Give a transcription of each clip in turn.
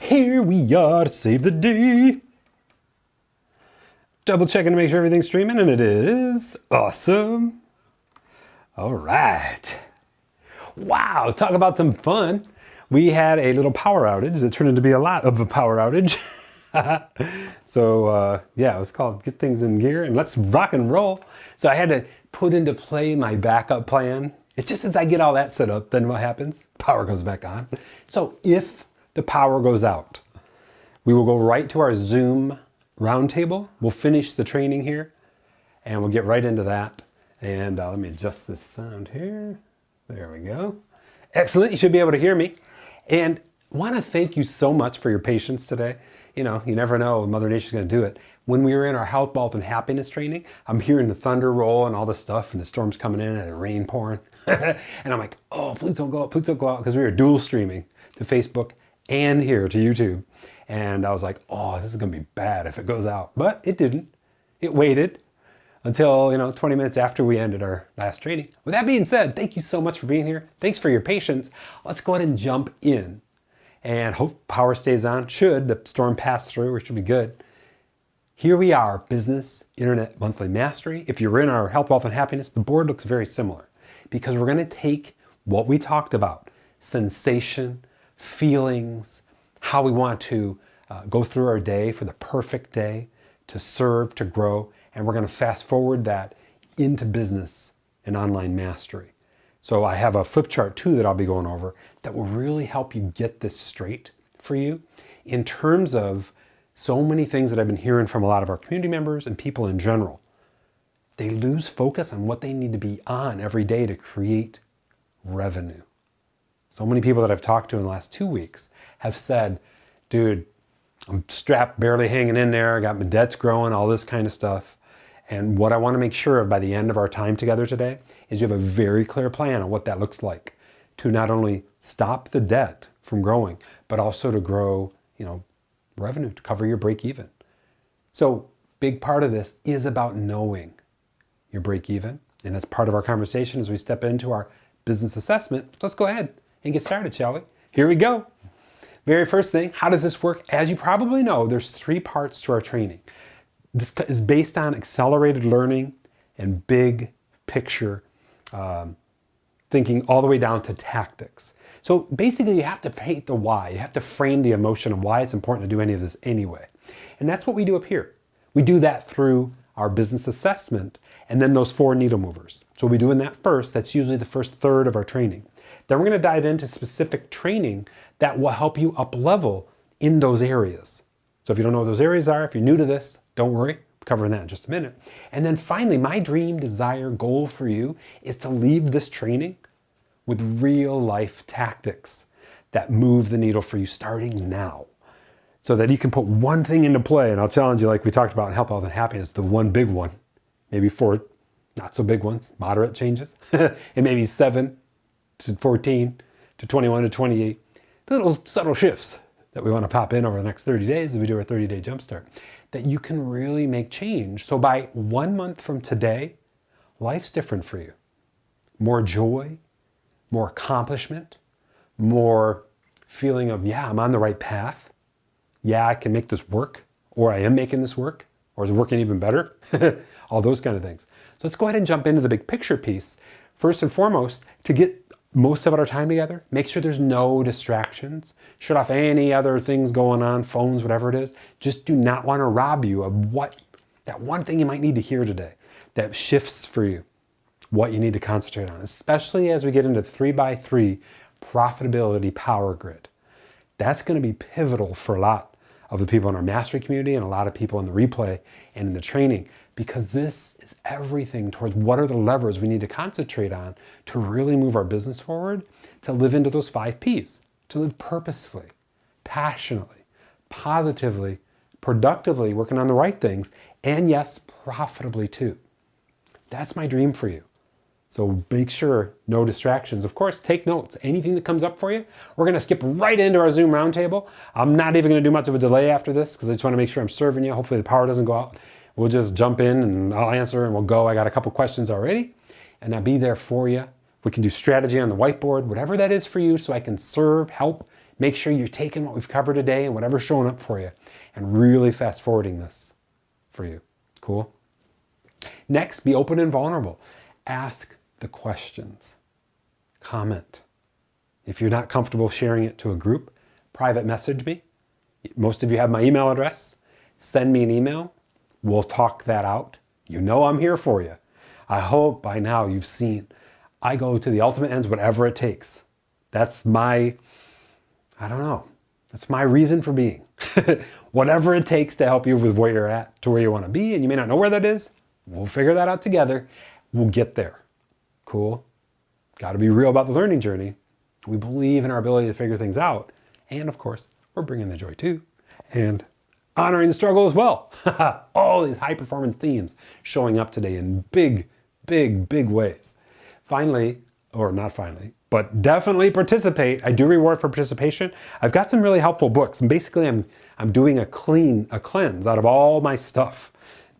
Here we are to save the day. Double checking to make sure everything's streaming, and it is. Awesome. All right. Wow, talk about some fun. We had a little power outage that turned into be a lot of a power outage. So yeah, it was called Get Things in Gear and Let's Rock and Roll. So I had to put into play my backup plan. It's just as I get all that set up, then what happens? Power goes back on. So if the power goes out, we will go right to our Zoom roundtable. We'll finish the training here and we'll get right into that. And let me adjust this sound here. There we go. Excellent. You should be able to hear me. And want to thank you so much for your patience today. You know, you never know when Mother Nature's going to do it. When we were in our health, wealth, and happiness training, I'm hearing the thunder roll and all this stuff, and the storm's coming in and the rain pouring. And I'm like, oh, please don't go out, please don't go out, because we were dual streaming to Facebook and here to YouTube. And I was like, oh, this is going to be bad if it goes out. But it didn't. It waited until, 20 minutes after we ended our last training. With that being said, thank you so much for being here. Thanks for your patience. Let's go ahead and jump in and hope power stays on. Should the storm pass through, which should be good. Here we are, Business Internet Monthly Mastery. If you're in our Health, Wealth, and Happiness, the board looks very similar because we're going to take what we talked about, sensation, feelings, how we want to go through our day for the perfect day, to serve, to grow, and we're going to fast forward that into business and online mastery. So I have a flip chart too that I'll be going over that will really help you get this straight for you in terms of so many things that I've been hearing from a lot of our community members and people in general. They lose focus on what they need to be on every day to create revenue. So many people that I've talked to in the last 2 weeks have said, dude, I'm strapped, barely hanging in there. I got my debts growing, all this kind of stuff. And what I want to make sure of by the end of our time together today is you have a very clear plan on what that looks like to not only stop the debt from growing, but also to grow, revenue to cover your break even. So big part of this is about knowing your break even. And that's part of our conversation as we step into our business assessment. Let's go ahead and get started, shall we? Here we go. Very first thing, how does this work? As you probably know, there's 3 parts to our training. This is based on accelerated learning and big picture thinking all the way down to tactics. So basically you have to paint the why. You have to frame the emotion of why it's important to do any of this anyway. And that's what we do up here. We do that through our business assessment and then those 4 needle movers. So we'll be doing that first. That's usually the first third of our training. Then we're going to dive into specific training that will help you up level in those areas. So if you don't know what those areas are, if you're new to this, don't worry, I'm covering that in just a minute. And then finally, my dream, desire, goal for you is to leave this training with real life tactics that move the needle for you starting now. So that you can put one thing into play, and I'll challenge you like we talked about in Health, Health, and Happiness, the one big one, maybe 4 not so big ones, moderate changes, and maybe 7 to 14 to 21 to 28, the little subtle shifts that we want to pop in over the next 30 days as we do our 30-day jumpstart, that you can really make change. So by 1 month from today, life's different for you. More joy, more accomplishment, more feeling of, yeah, I'm on the right path. Yeah, I can make this work, or I am making this work, or is it working even better? All those kind of things. So let's go ahead and jump into the big picture piece. First and foremost, to get most of our time together, make sure there's no distractions. Shut off any other things going on, phones, whatever it is. Just do not want to rob you of that one thing you might need to hear today that shifts for you what you need to concentrate on, especially as we get into 3x3 profitability power grid. That's going to be pivotal for a lot of the people in our mastery community and a lot of people in the replay and in the training, because this is everything towards what are the levers we need to concentrate on to really move our business forward, to live into those 5 Ps, to live purposefully, passionately, positively, productively, working on the right things, and yes, profitably too. That's my dream for you. So make sure no distractions. Of course, take notes. Anything that comes up for you, we're going to skip right into our Zoom roundtable. I'm not even going to do much of a delay after this because I just want to make sure I'm serving you. Hopefully the power doesn't go out. We'll just jump in and I'll answer and we'll go. I got a couple questions already and I'll be there for you. We can do strategy on the whiteboard, whatever that is for you, so I can serve, help, Make sure you're taking what we've covered today and whatever's showing up for you and really fast forwarding this for you. Cool? Next, be open and vulnerable. Ask the questions. Comment. If you're not comfortable sharing it to a group, private message me. Most of you have my email address. Send me an email. We'll talk that out. You know I'm here for you. I hope by now you've seen I go to the ultimate ends, whatever it takes. That's my, that's my reason for being. Whatever it takes to help you with where you're at to where you want to be, and you may not know where that is, we'll figure that out together. We'll get there. Cool? Got to be real about the learning journey. We believe in our ability to figure things out. And of course, we're bringing the joy too. And honoring the struggle as well. All these high performance themes showing up today in big, big, big ways. Finally, or not finally, but definitely participate. I do reward for participation. I've got some really helpful books. And basically I'm doing a cleanse out of all my stuff.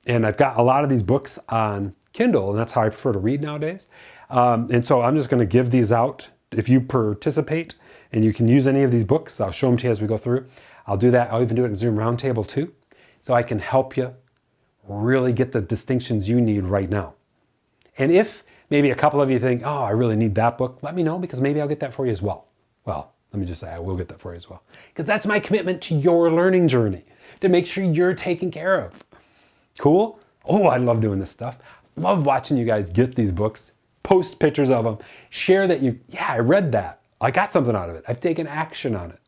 And I've got a lot of these books on Kindle, and that's how I prefer to read nowadays. And so I'm just going to give these out. If you participate and you can use any of these books, I'll show them to you as we go through. I'll do that. I'll even do it in Zoom Roundtable too. So I can help you really get the distinctions you need right now. And if maybe a couple of you think, oh, I really need that book, let me know, because maybe I'll get that for you as well. Well, let me just say I will get that for you as well. Because that's my commitment to your learning journey, to make sure you're taken care of. Cool? Oh, I love doing this stuff. Love watching you guys get these books, post pictures of them, share that I read that. I got something out of it. I've taken action on it.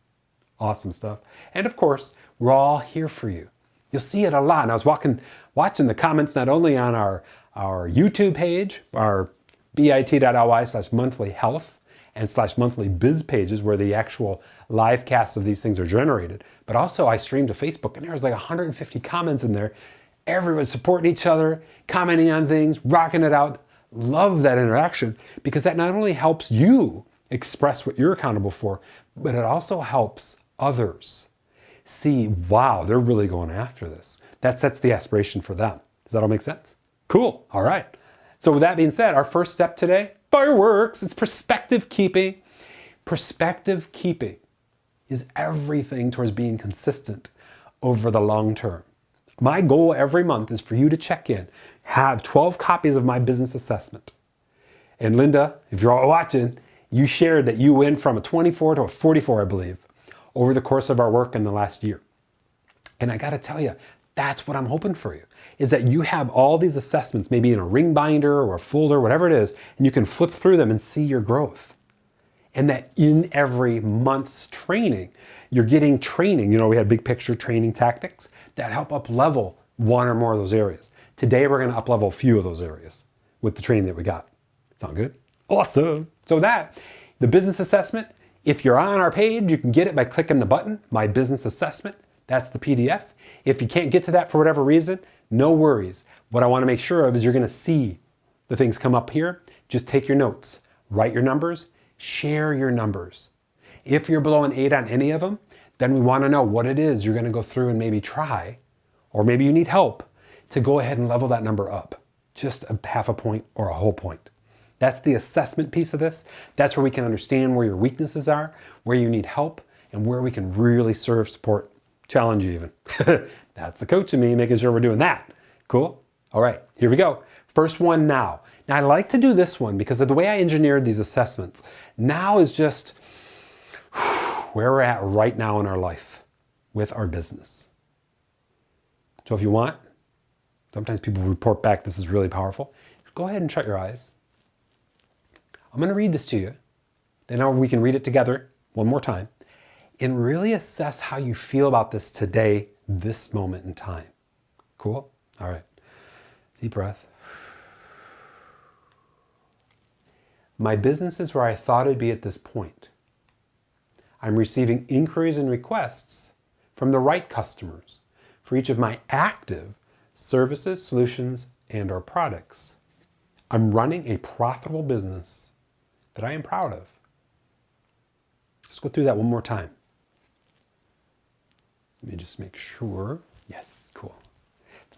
Awesome stuff. And of course, we're all here for you. You'll see it a lot. And I was watching the comments not only on our YouTube page, our bit.ly/monthlyhealth and /monthlybiz pages where the actual live casts of these things are generated, but also I streamed to Facebook and there was like 150 comments in there. Everyone's supporting each other, commenting on things, rocking it out. Love that interaction because that not only helps you express what you're accountable for, but it also helps others see, wow, they're really going after this. That sets the aspiration for them. Does that all make sense? Cool. All right. So with that being said, our first step today, fireworks, it's perspective keeping. Perspective keeping is everything towards being consistent over the long term. My goal every month is for you to check in, have 12 copies of my business assessment. And Linda, if you're all watching, you shared that you went from a 24 to a 44, I believe, over the course of our work in the last year. And I got to tell you, that's what I'm hoping for you, is that you have all these assessments, maybe in a ring binder or a folder, whatever it is, and you can flip through them and see your growth. And that in every month's training, you're getting training. You know, we had big picture training tactics that help up level one or more of those areas. Today, we're going to up level a few of those areas with the training that we got. Sound good? Awesome. So the business assessment, if you're on our page, you can get it by clicking the button, My Business Assessment. That's the PDF. If you can't get to that for whatever reason, no worries. What I want to make sure of is you're going to see the things come up here. Just take your notes, write your numbers, share your numbers. If you're below an 8 on any of them, then we want to know what it is you're going to go through and maybe try, or maybe you need help to go ahead and level that number up. Just a half a point or a whole point. That's the assessment piece of this. That's where we can understand where your weaknesses are, where you need help, and where we can really serve, support, challenge you even. That's the coach in me, making sure we're doing that. Cool? All right, here we go. First one now. Now I like to do this one because of the way I engineered these assessments. Now is just where we're at right now in our life with our business. So if you want, sometimes people report back this is really powerful. Go ahead and shut your eyes. I'm going to read this to you. Then we can read it together one more time and really assess how you feel about this today, this moment in time. Cool? All right. Deep breath. My business is where I thought it'd be at this point. I'm receiving inquiries and requests from the right customers for each of my active services, solutions, and or products. I'm running a profitable business that I am proud of. Let's go through that one more time. Let me just make sure. Yes, cool.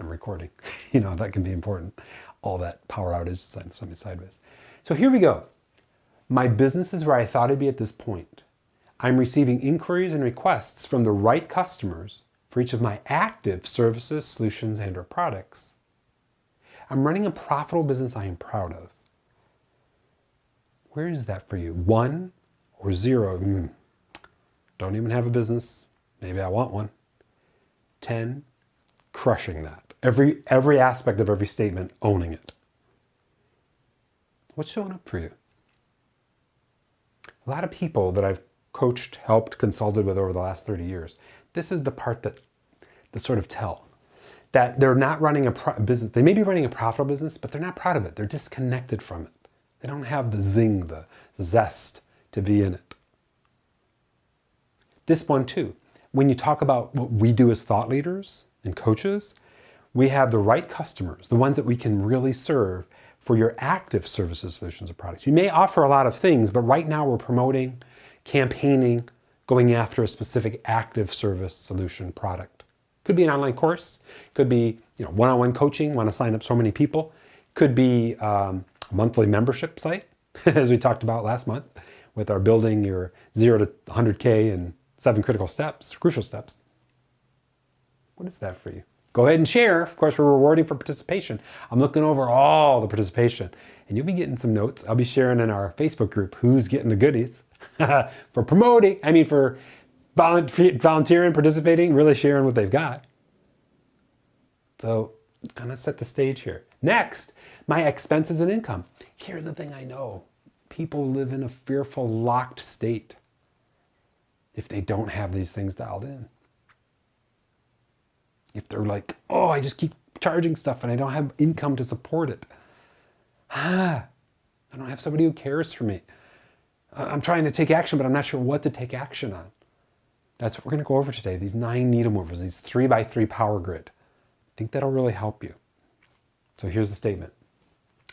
I'm recording. You know, that can be important. All that power outage, something sideways. So here we go. My business is where I thought it'd be at this point. I'm receiving inquiries and requests from the right customers for each of my active services, solutions, and or products. I'm running a profitable business I am proud of. Where is that for you? 1 or 0? Don't even have a business. Maybe I want one. 10, crushing that. Every aspect of every statement, owning it. What's showing up for you? A lot of people that I've coached, helped, consulted with over the last 30 years, this is the part that sort of tell. That they're not running a business. They may be running a profitable business, but they're not proud of it. They're disconnected from it. They don't have the zing, the zest to be in it. This one too. When you talk about what we do as thought leaders and coaches, we have the right customers, the ones that we can really serve for your active services, solutions, or products. You may offer a lot of things, but right now we're promoting, campaigning, going after a specific active service, solution, product. Could be an online course, could be one-on-one coaching, want to sign up so many people, could be a monthly membership site, as we talked about last month with our building your 0 to 100K and 7 critical steps, crucial steps. What is that for you? Go ahead and share. Of course, we're rewarding for participation. I'm looking over all the participation and you'll be getting some notes. I'll be sharing in our Facebook group who's getting the goodies for promoting, for volunteering, participating, really sharing what they've got. So kind of set the stage here. Next, my expenses and income. Here's the thing I know. People live in a fearful, locked state if they don't have these things dialed in. If they're like, oh, I just keep charging stuff and I don't have income to support it. I don't have somebody who cares for me. I'm trying to take action, but I'm not sure what to take action on. That's what we're going to go over today. These 9 needle movers, these 3x3 power grid. I think that'll really help you. So here's the statement.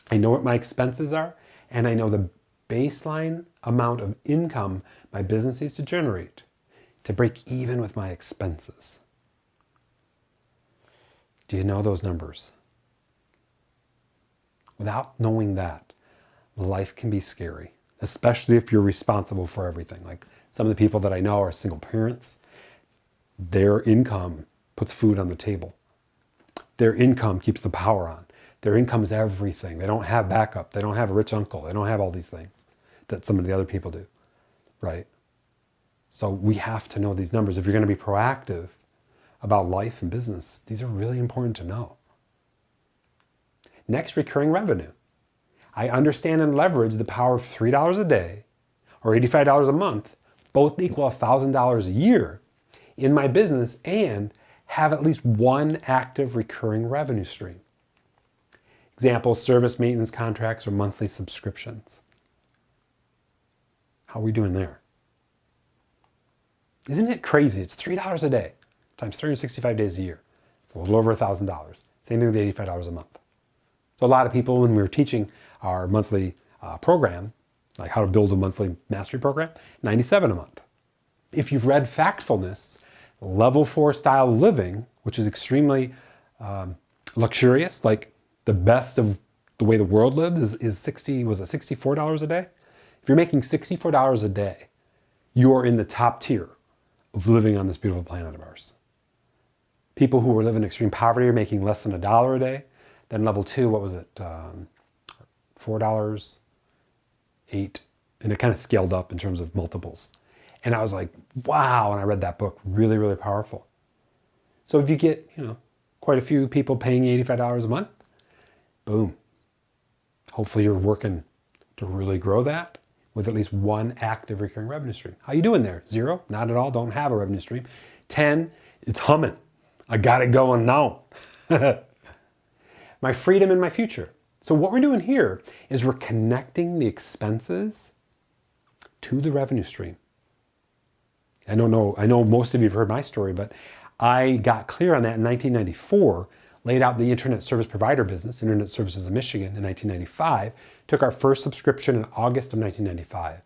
I know what my expenses are, and I know the baseline amount of income my business needs to generate to break even with my expenses. Do you know those numbers? Without knowing that, life can be scary, especially if you're responsible for everything. Like some of the people that I know are single parents. Their income puts food on the table. Their income keeps the power on. Their income is everything. They don't have backup. They don't have a rich uncle. They don't have all these things that some of the other people do, right? So we have to know these numbers. If you're going to be proactive about life and business, these are really important to know. Next, recurring revenue. I understand and leverage the power of $3 a day or $85 a month, both equal $1,000 a year in my business and have at least one active recurring revenue stream. Examples, service maintenance contracts or monthly subscriptions. How are we doing there? Isn't it crazy? It's $3 a day times 365 days a year. It's a little over $1,000. Same thing with $85 a month. So a lot of people, when we were teaching our monthly program, like how to build a monthly mastery program, $97 a month. If you've read Factfulness, level 4 style living, which is extremely luxurious, like the best of the way the world lives is $64 a day? If you're making $64 a day, you're in the top tier of living on this beautiful planet of ours. People who are living in extreme poverty are making less than $1 a day. Then level 2, what was it? $4, $8, and it kind of scaled up in terms of multiples. And I was like, wow, and I read that book, really, really powerful. So if you get, quite a few people paying $85 a month, boom. Hopefully you're working to really grow that with at least one active recurring revenue stream. How you doing there? 0? Not at all, don't have a revenue stream. 10, it's humming. I got it going now. My freedom and my future. So what we're doing here is we're connecting the expenses to the revenue stream. I know most of you have heard my story, but I got clear on that in 1994, laid out the internet service provider business, Internet Services of Michigan, in 1995, took our first subscription in August of 1995.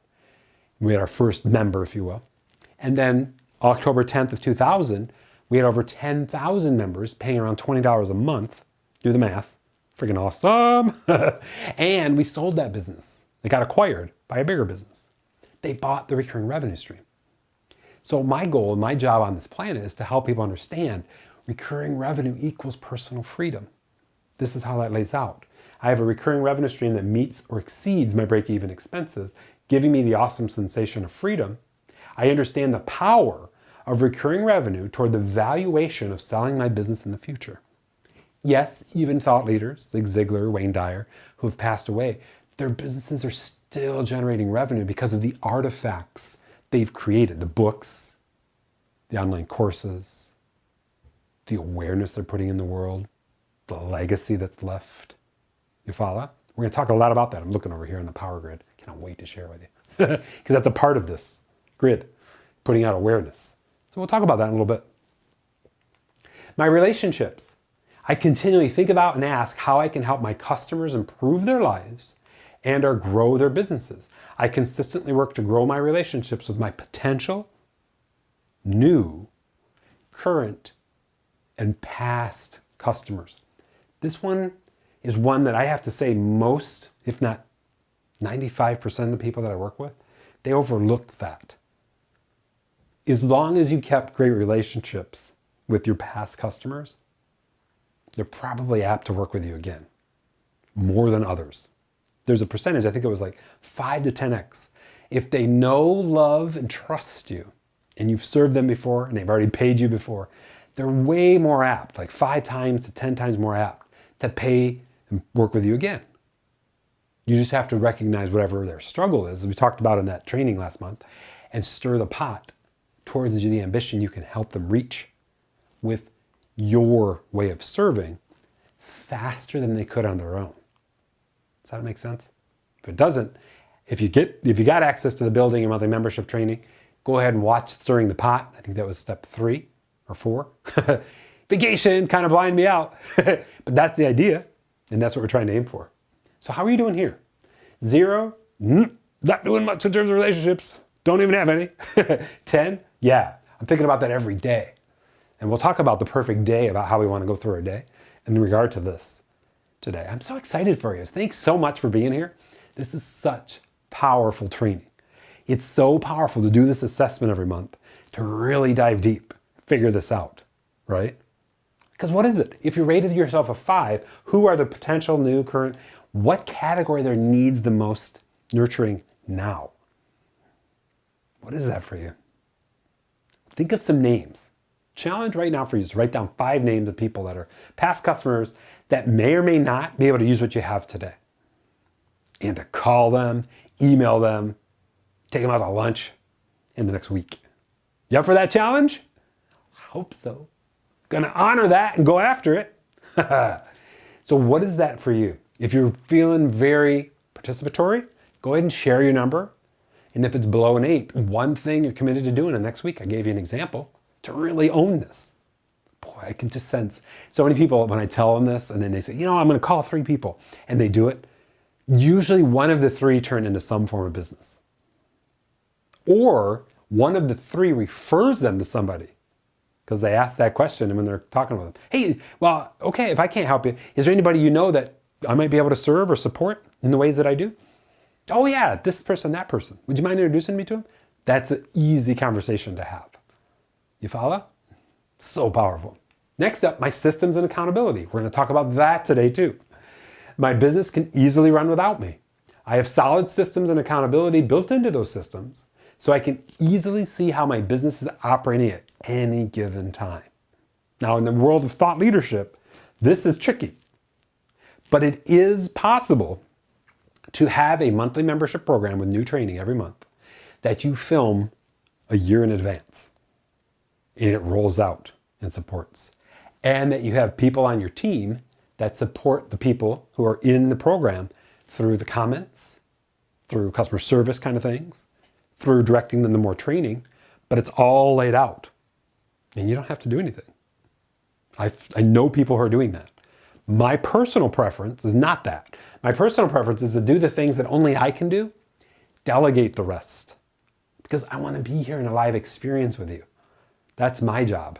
We had our first member, if you will. And then October 10th of 2000, we had over 10,000 members paying around $20 a month. Do the math. Freaking awesome. And we sold that business. It got acquired by a bigger business. They bought the recurring revenue stream. So my goal and my job on this planet is to help people understand recurring revenue equals personal freedom. This is how that lays out. I have a recurring revenue stream that meets or exceeds my break-even expenses, giving me the awesome sensation of freedom. I understand the power of recurring revenue toward the valuation of selling my business in the future. Yes, even thought leaders like Ziglar, Wayne Dyer, who have passed away, their businesses are still generating revenue because of the artifacts they've created, the books, the online courses, the awareness they're putting in the world, the legacy that's left. You follow? We're going to talk a lot about that. I'm looking over here on the power grid. Cannot wait to share with you. Because that's a part of this grid, putting out awareness. So we'll talk about that in a little bit. My relationships. I continually think about and ask how I can help my customers improve their lives and or grow their businesses. I consistently work to grow my relationships with my potential, new, current, and past customers. This one is one that I have to say most, if not 95% of the people that I work with, they overlooked that. As long as you kept great relationships with your past customers, they're probably apt to work with you again, more than others. There's a percentage, I think it was like 5 to 10x. If they know, love, and trust you, and you've served them before, and they've already paid you before, they're way more apt, like 5 times to 10 times more apt to pay and work with you again. You just have to recognize whatever their struggle is, as we talked about in that training last month, and stir the pot towards the ambition you can help them reach with your way of serving faster than they could on their own. Does that make sense? If it doesn't, if you got access to the building and monthly membership training, go ahead and watch Stirring the Pot. I think that was step 3 or 4. Vacation kind of blind me out, but that's the idea, and that's what we're trying to aim for. So how are you doing here? 0, not doing much in terms of relationships. Don't even have any. 10, yeah, I'm thinking about that every day. And we'll talk about the perfect day, about how we want to go through our day in regard to this today. I'm so excited for you. Thanks so much for being here. This is such powerful training. It's so powerful to do this assessment every month, to really dive deep, figure this out, right? Because what is it? If you rated yourself a 5, who are the potential new, current, what category there needs the most nurturing now? What is that for you? Think of some names. Challenge right now for you is to write down 5 names of people that are past customers that may or may not be able to use what you have today. And to call them, email them, take them out to lunch in the next week. You up for that challenge? I hope so. Gonna honor that and go after it. So what is that for you? If you're feeling very participatory, go ahead and share your number. And if it's below an 8, one thing you're committed to doing the next week, I gave you an example, to really own this. Boy, I can just sense so many people when I tell them this and then they say, I'm going to call 3 people, and they do it. Usually one of the 3 turn into some form of business. Or one of the 3 refers them to somebody because they ask that question and when they're talking with them. Hey, well, okay, if I can't help you, is there anybody you know that I might be able to serve or support in the ways that I do? Oh yeah, this person, that person. Would you mind introducing me to him? That's an easy conversation to have. You follow? So powerful. Next up, my systems and accountability. We're going to talk about that today too. My business can easily run without me. I have solid systems and accountability built into those systems, so I can easily see how my business is operating at any given time. Now, in the world of thought leadership, this is tricky, but it is possible to have a monthly membership program with new training every month that you film a year in advance and it rolls out and supports. And that you have people on your team that support the people who are in the program through the comments, through customer service kind of things, through directing them to more training, but it's all laid out. And you don't have to do anything. I know people who are doing that. My personal preference is not that. My personal preference is to do the things that only I can do, delegate the rest. Because I want to be here in a live experience with you. That's my job.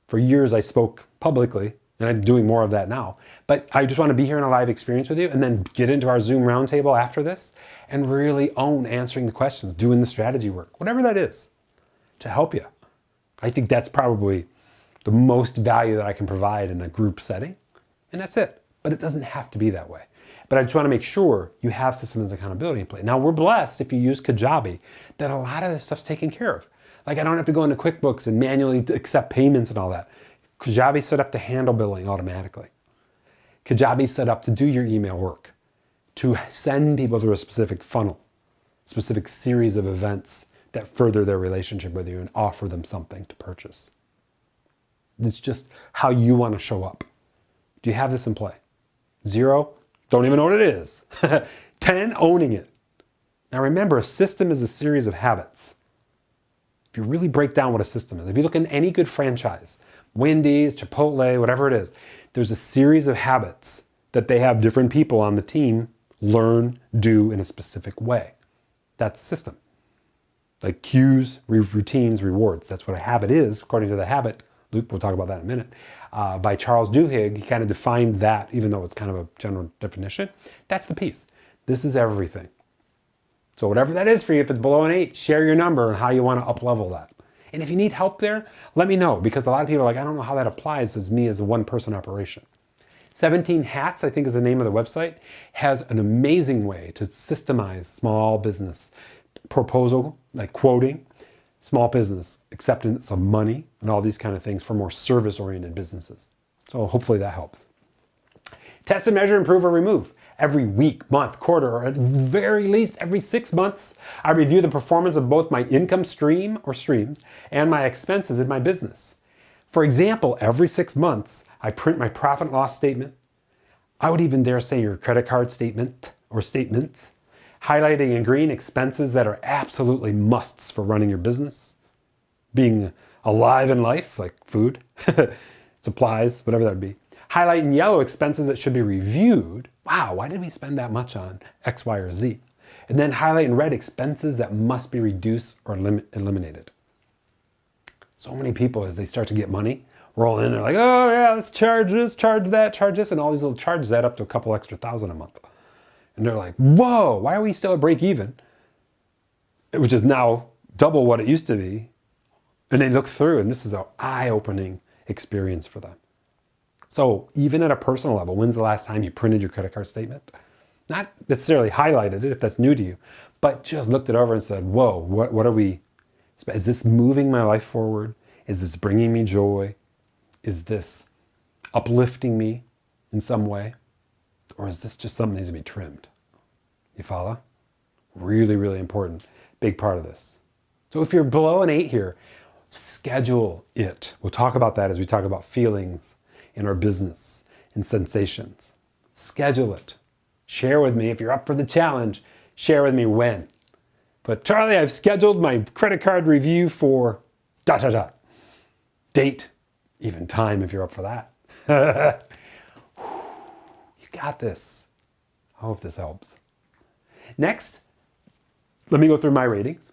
For years I spoke publicly, and I'm doing more of that now. But I just want to be here in a live experience with you and then get into our Zoom roundtable after this and really own answering the questions, doing the strategy work, whatever that is. to help you. I think that's probably the most value that I can provide in a group setting, and that's it. But it doesn't have to be that way. But I just want to make sure you have systems of accountability in place. Now, we're blessed if you use Kajabi that a lot of this stuff's taken care of. Like, I don't have to go into QuickBooks and manually accept payments and all that. Kajabi's set up to handle billing automatically. Kajabi's set up to do your email work, to send people through a specific funnel, specific series of events that further their relationship with you and offer them something to purchase. It's just how you want to show up. Do you have this in play? 0, don't even know what it is. 10, owning it. Now remember, a system is a series of habits. If you really break down what a system is, if you look in any good franchise, Wendy's, Chipotle, whatever it is, there's a series of habits that they have different people on the team learn, do in a specific way. That's a system. Like cues, routines, rewards. That's what a habit is, according to the habit loop. We'll talk about that in a minute. By Charles Duhigg, he kind of defined that, even though it's kind of a general definition. That's the piece. This is everything. So whatever that is for you, if it's below an 8, share your number and how you want to up-level that. And if you need help there, let me know, because a lot of people are like, I don't know how that applies as me as a one-person operation. 17 Hats, I think is the name of the website, has an amazing way to systemize small business proposal, like quoting, small business acceptance of money, and all these kind of things for more service-oriented businesses. So hopefully that helps. Test and measure, improve, or remove. Every week, month, quarter, or at very least every 6 months, I review the performance of both my income stream or streams and my expenses in my business. For example, every 6 months, I print my profit and loss statement. I would even dare say your credit card statement or statements, highlighting in green expenses that are absolutely musts for running your business, being alive in life, like food, supplies, whatever that would be. Highlight in yellow expenses that should be reviewed. Wow, why did we spend that much on X, Y, or Z? And then highlight in red expenses that must be reduced or eliminated. So many people, as they start to get money, roll in, they're like, oh yeah, let's charge this, charge that, charge this, and all these little charges add up to a couple extra thousand a month. And they're like, whoa, why are we still at break even? Which is now double what it used to be. And they look through, and this is an eye-opening experience for them. So even at a personal level, when's the last time you printed your credit card statement? Not necessarily highlighted it if that's new to you, but just looked it over and said, whoa, what are we, is this moving my life forward? Is this bringing me joy? Is this uplifting me in some way? Or is this just something that needs to be trimmed? You follow? Really, really important. Big part of this. So if you're below an 8 here, schedule it. We'll talk about that as we talk about feelings in our business and sensations. Schedule it. Share with me if you're up for the challenge. Share with me when. But Charlie, I've scheduled my credit card review for ... Date, even time if you're up for that. You got this. I hope this helps. Next, let me go through my ratings.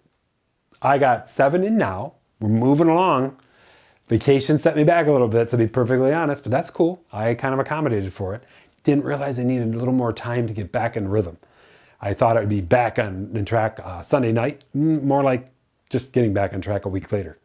I got 7 in now. We're moving along. Vacation set me back a little bit, to be perfectly honest, but that's cool. I kind of accommodated for it. Didn't realize I needed a little more time to get back in rhythm. I thought I would be back on track Sunday night, more like just getting back on track a week later.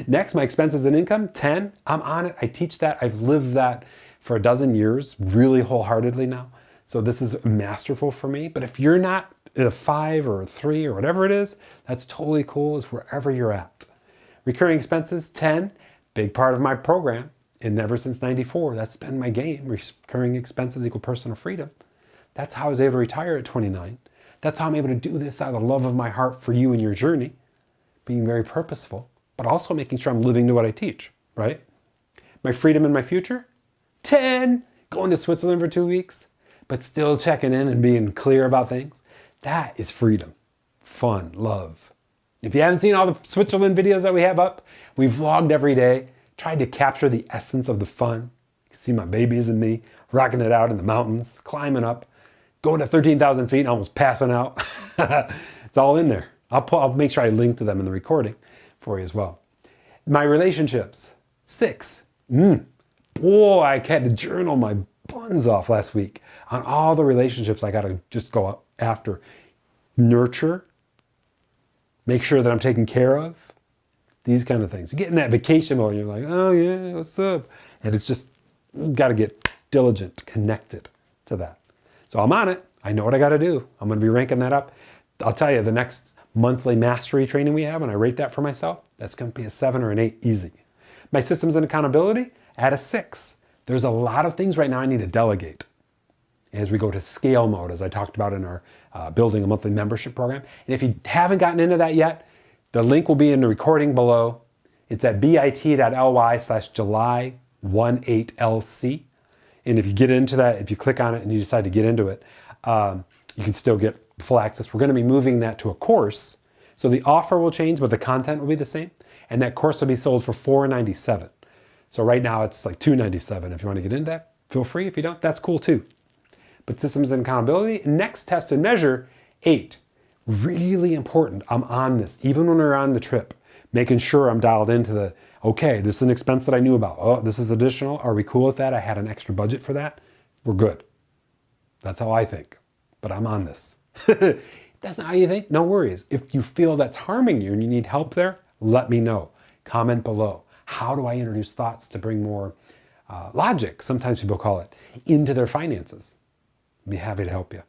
Next, my expenses and income, 10. I'm on it. I teach that. I've lived that for a dozen years, really wholeheartedly now. So this is masterful for me. But if you're not at a 5 or a 3 or whatever it is, that's totally cool. It's wherever you're at. Recurring expenses, 10. Big part of my program. And ever since 94, that's been my game. Recurring expenses equal personal freedom. That's how I was able to retire at 29. That's how I'm able to do this out of the love of my heart for you and your journey. Being very purposeful, but also making sure I'm living to what I teach, right? My freedom in my future, 10. Going to Switzerland for 2 weeks, but still checking in and being clear about things. That is freedom, fun, love. If you haven't seen all the Switzerland videos that we have up, we vlogged every day, tried to capture the essence of the fun. You can see my babies and me rocking it out in the mountains, climbing up, going to 13,000 feet and almost passing out. It's all in there. I'll make sure I link to them in the recording for you as well. My relationships, 6. Boy, I had to journal my buns off last week on all the relationships I got to just go after. Nurture, make sure that I'm taken care of. These kind of things. You get in that vacation mode and you're like, oh yeah, what's up? And it's just, got to get diligent, connected to that. So I'm on it. I know what I got to do. I'm going to be ranking that up. I'll tell you, the next monthly mastery training we have, and I rate that for myself, that's going to be a 7 or an 8 easy. My systems and accountability, at a 6. There's a lot of things right now I need to delegate as we go to scale mode, as I talked about in our building a monthly membership program. And if you haven't gotten into that yet, the link will be in the recording below. It's at bit.ly/July18LC. And if you get into that, if you click on it and you decide to get into it, you can still get full access. We're going to be moving that to a course. So the offer will change, but the content will be the same. And that course will be sold for $497. So right now it's like $297. If you want to get into that, feel free. If you don't, that's cool too. But systems and accountability, next test and measure, 8. Really important. I'm on this, even when we're on the trip, making sure I'm dialed into the, okay, this is an expense that I knew about. Oh, this is additional. Are we cool with that? I had an extra budget for that. We're good. That's how I think. But I'm on this. That's not how you think? No worries. If you feel that's harming you and you need help there, let me know. Comment below. How do I introduce thoughts to bring more logic, sometimes people call it, into their finances? I'd be happy to help you.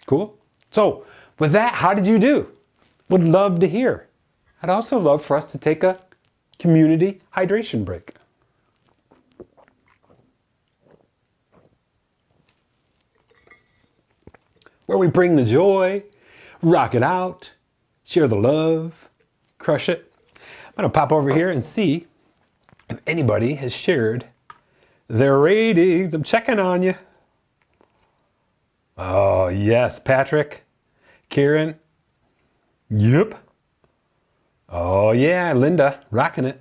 Cool? So with that, how did you do? Would love to hear. I'd also love for us to take a community hydration break. Where we bring the joy, rock it out, share the love, crush it. I'm going to pop over here and see if anybody has shared their ratings. I'm checking on you. Oh, yes, Patrick, Karen. Yep. Oh, yeah, Linda, rocking it.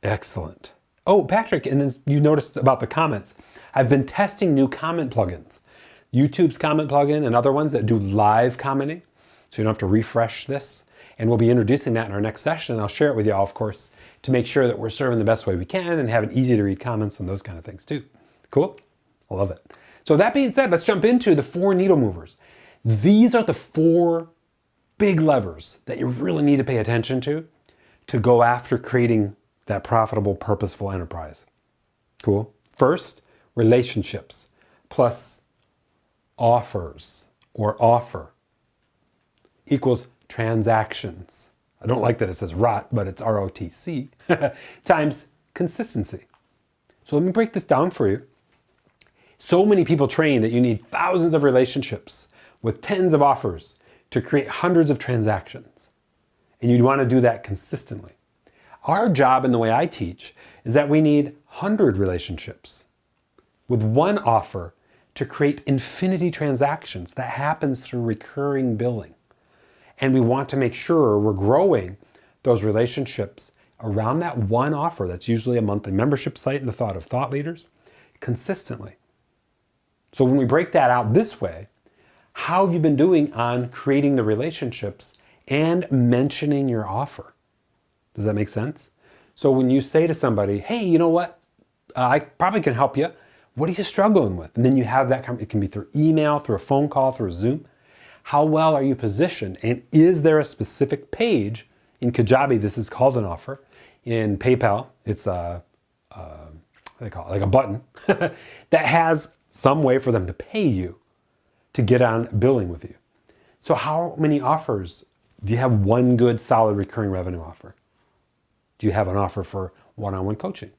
Excellent. Oh, Patrick, and then you noticed about the comments. I've been testing new comment plugins. YouTube's comment plugin and other ones that do live commenting. So you don't have to refresh this. And we'll be introducing that in our next session. And I'll share it with y'all, of course, to make sure that we're serving the best way we can and having easy to read comments and those kind of things too. Cool? I love it. So that being said, let's jump into the 4 needle movers. These are the 4 big levers that you really need to pay attention to go after creating that profitable, purposeful enterprise. Cool? First, relationships plus offers or offer equals transactions. I don't like that it says ROT, but it's ROTC times consistency. So let me break this down for you. So many people train that you need thousands of relationships with tens of offers to create hundreds of transactions. And you'd want to do that consistently. Our job in the way I teach is that we need 100 relationships with one offer to create infinity transactions that happens through recurring billing. And we want to make sure we're growing those relationships around that one offer that's usually a monthly membership site in the thought of thought leaders consistently. So when we break that out this way, how have you been doing on creating the relationships and mentioning your offer? Does that make sense? So when you say to somebody, hey, you know what? I probably can help you. What are you struggling with? And then you have that, it can be through email, through a phone call, through a Zoom. How well are you positioned? And is there a specific page? In Kajabi, this is called an offer. In PayPal, it's what they call it, like a button that has some way for them to pay you to get on billing with you. So how many offers? Do you have one good solid recurring revenue offer? Do you have an offer for one-on-one coaching,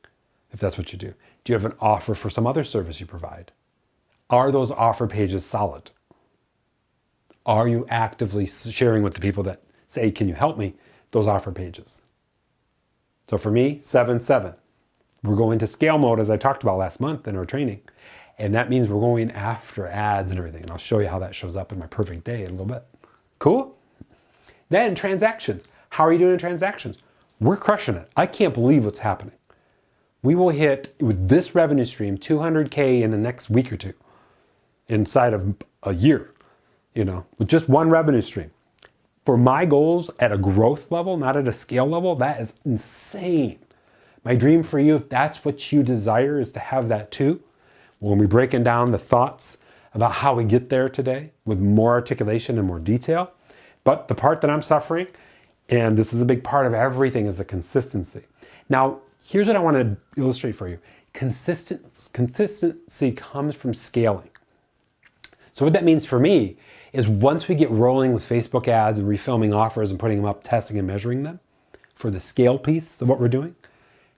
if that's what you do? Do you have an offer for some other service you provide? Are those offer pages solid? Are you actively sharing with the people that say, can you help me, those offer pages? So for me, 7-7. We're going to scale mode, as I talked about last month in our training. And that means we're going after ads and everything. And I'll show you how that shows up in my perfect day in a little bit. Cool? Then transactions. How are you doing in transactions? We're crushing it. I can't believe what's happening. We will hit, with this revenue stream, 200K in the next week or two, inside of a year, with just one revenue stream. For my goals at a growth level, not at a scale level, that is insane. My dream for you, if that's what you desire, is to have that too. When we're breaking down the thoughts about how we get there today with more articulation and more detail. But the part that I'm suffering, and this is a big part of everything, is the consistency. Now, here's what I want to illustrate for you. Consistency comes from scaling. So what that means for me is once we get rolling with Facebook ads and refilming offers and putting them up, testing and measuring them for the scale piece of what we're doing,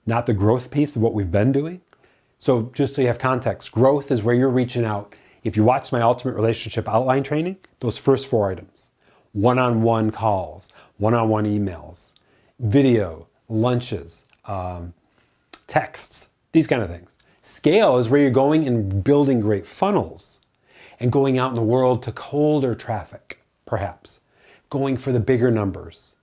not the growth piece of what we've been doing. So just so you have context, growth is where you're reaching out. If you watch my Ultimate Relationship Outline training, those first 4 items, one-on-one calls, one-on-one emails, video, lunches, texts, these kind of things. Scale is where you're going and building great funnels and going out in the world to colder traffic, perhaps, going for the bigger numbers.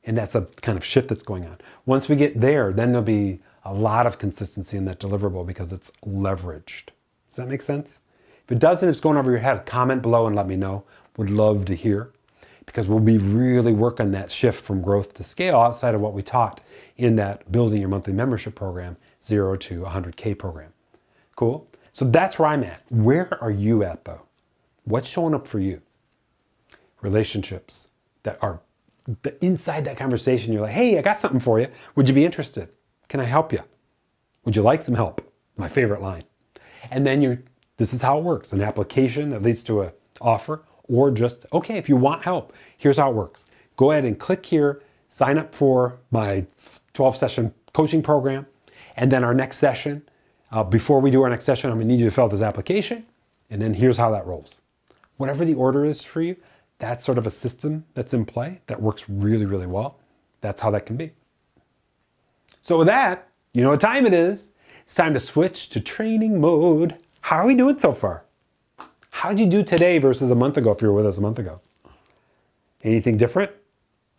And that's a kind of shift that's going on. Once we get there, then there'll be a lot of consistency in that deliverable because it's leveraged. Does that make sense? If it doesn't, if it's going over your head, comment below and let me know. Would love to hear, because we'll be really working that shift from growth to scale outside of what we taught in that Building Your Monthly Membership program, 0 to 100K program. Cool? So that's where I'm at. Where are you at though? What's showing up for you? Relationships that are inside that conversation. You're like, hey, I got something for you. Would you be interested? Can I help you? Would you like some help? My favorite line. And then this is how it works. An application that leads to an offer, or just, okay, if you want help, here's how it works. Go ahead and click here, sign up for my 12-session coaching program. And then our next session, before we do our next session, I'm gonna need you to fill out this application. And then here's how that rolls. Whatever the order is for you, that's sort of a system that's in play that works really, really well. That's how that can be. So with that, you know what time it is. It's time to switch to training mode. How are we doing so far? How'd you do today versus a month ago if you were with us a month ago? Anything different?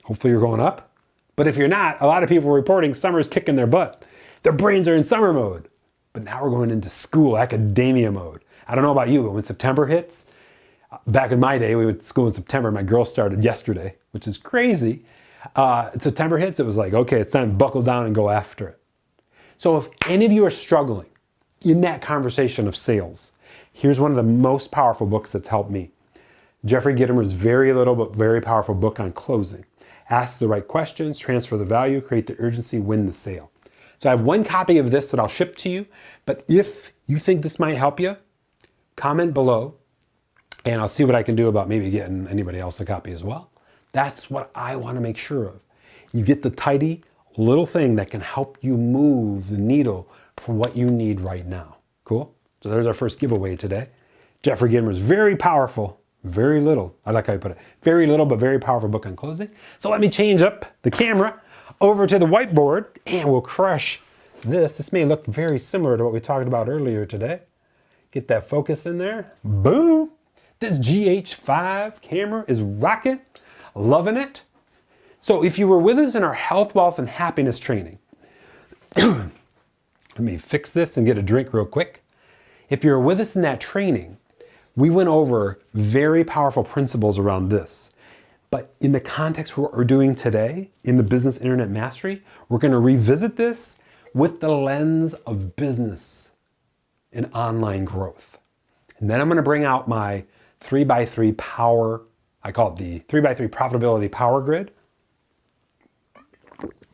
Hopefully you're going up. But if you're not, a lot of people are reporting summer's kicking their butt. Their brains are in summer mode. But now we're going into school, academia mode. I don't know about you, but when September hits, back in my day, we went to school in September. My girl started yesterday, which is crazy. September hits, it was like, okay, it's time to buckle down and go after it. So if any of you are struggling in that conversation of sales, here's one of the most powerful books that's helped me. Jeffrey Gitomer's very little but very powerful book on closing. Ask the right questions, transfer the value, create the urgency, win the sale. So I have one copy of this that I'll ship to you, but if you think this might help you, comment below and I'll see what I can do about maybe getting anybody else a copy as well. That's what I want to make sure of. You get the tidy little thing that can help you move the needle for what you need right now. Cool? So there's our first giveaway today. Jeffrey Gitomer's very powerful, very little, I like how you put it, very little but very powerful book on closing. So let me change up the camera over to the whiteboard and we'll crush this. This may look very similar to what we talked about earlier today. Get that focus in there. Boom! This GH5 camera is rocking, loving it. So if you were with us in our health, wealth, and happiness training, let me fix this and get a drink real quick. If you're with us in that training, we went over very powerful principles around this. But in the context of what we're doing today, in the Business Internet Mastery, we're going to revisit this with the lens of business and online growth. And then I'm going to bring out my 3x3 power, I call it the 3x3 profitability power grid.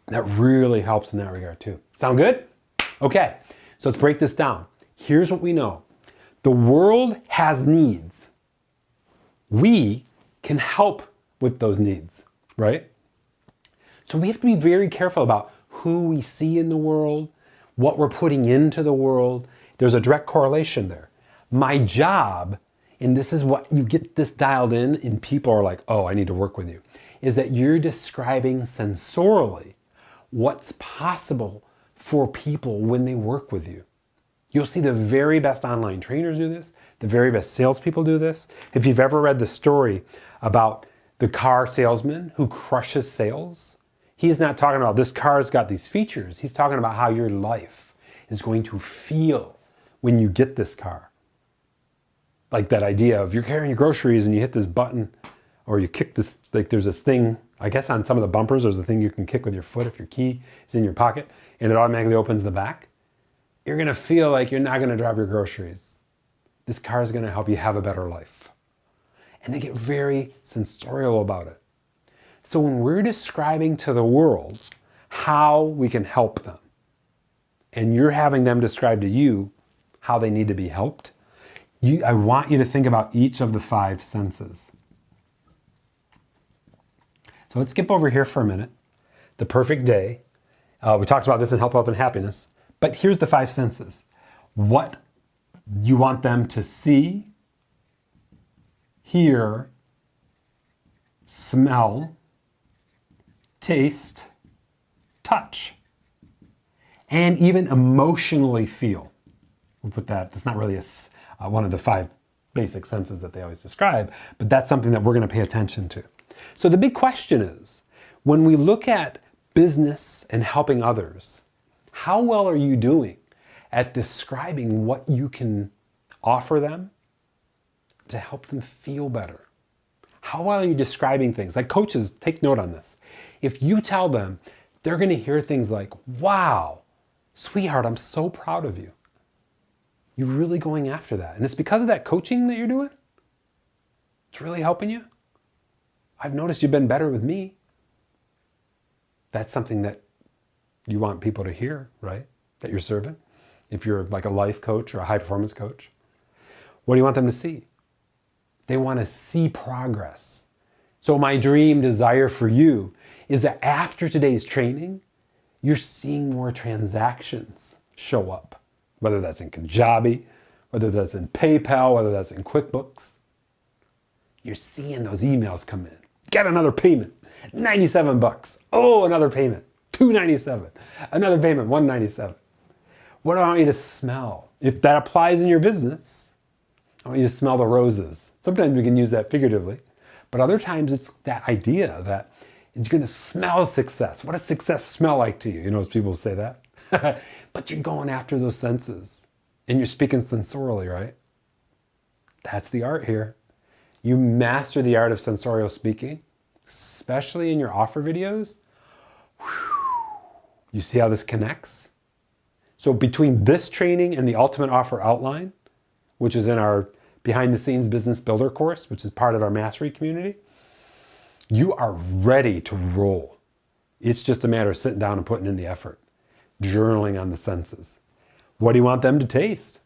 That really helps in that regard too. Sound good? Okay, so let's break this down. Here's what we know. The world has needs. We can help with those needs, right? So we have to be very careful about who we see in the world, what we're putting into the world. There's a direct correlation there. My job, and this is what you get this dialed in, and people are like, oh, I need to work with you, is that you're describing sensorially what's possible for people when they work with you. You'll see the very best online trainers do this, the very best salespeople do this. If you've ever read the story about the car salesman who crushes sales, he's not talking about this car's got these features. He's talking about how your life is going to feel when you get this car. Like that idea of you're carrying your groceries and you hit this button or you kick this, like there's this thing, I guess on some of the bumpers, there's a thing you can kick with your foot if your key is in your pocket and it automatically opens the back. You're gonna feel like you're not gonna drop your groceries. This car is going to help you have a better life. And they get very sensorial about it. So when we're describing to the world how we can help them, and you're having them describe to you how they need to be helped, I want you to think about each of the 5 senses. So let's skip over here for a minute. The perfect day. We talked about this in Health, Wealth, and Happiness. But here's the 5 senses. What you want them to see, hear, smell, taste, touch, and even emotionally feel. We'll put that's not really one of the 5 basic senses that they always describe, but that's something that we're going to pay attention to. So the big question is, when we look at business and helping others, how well are you doing at describing what you can offer them to help them feel better? How well are you describing things? Like coaches, take note on this. If you tell them, they're going to hear things like, wow, sweetheart, I'm so proud of you. You're really going after that. And it's because of that coaching that you're doing? It's really helping you? I've noticed you've been better with me. That's something that you want people to hear, right? That you're serving. If you're like a life coach or a high performance coach. What do you want them to see? They want to see progress. So my dream desire for you is that after today's training, you're seeing more transactions show up. Whether that's in Kajabi, whether that's in PayPal, whether that's in QuickBooks. You're seeing those emails come in. Get another payment, $97. Oh, another payment, $297. Another payment, $197. What do I want you to smell? If that applies in your business, I want you to smell the roses. Sometimes we can use that figuratively, but other times it's that idea that you're going to smell success. What does success smell like to you? You know, as people say that. But you're going after those senses and you're speaking sensorially, right? That's the art here. You master the art of sensorial speaking, especially in your offer videos. You see how this connects? So between this training and the Ultimate Offer Outline, which is in our Behind the Scenes Business Builder course, which is part of our mastery community, you are ready to roll. It's just a matter of sitting down and putting in the effort, journaling on the senses. What do you want them to taste?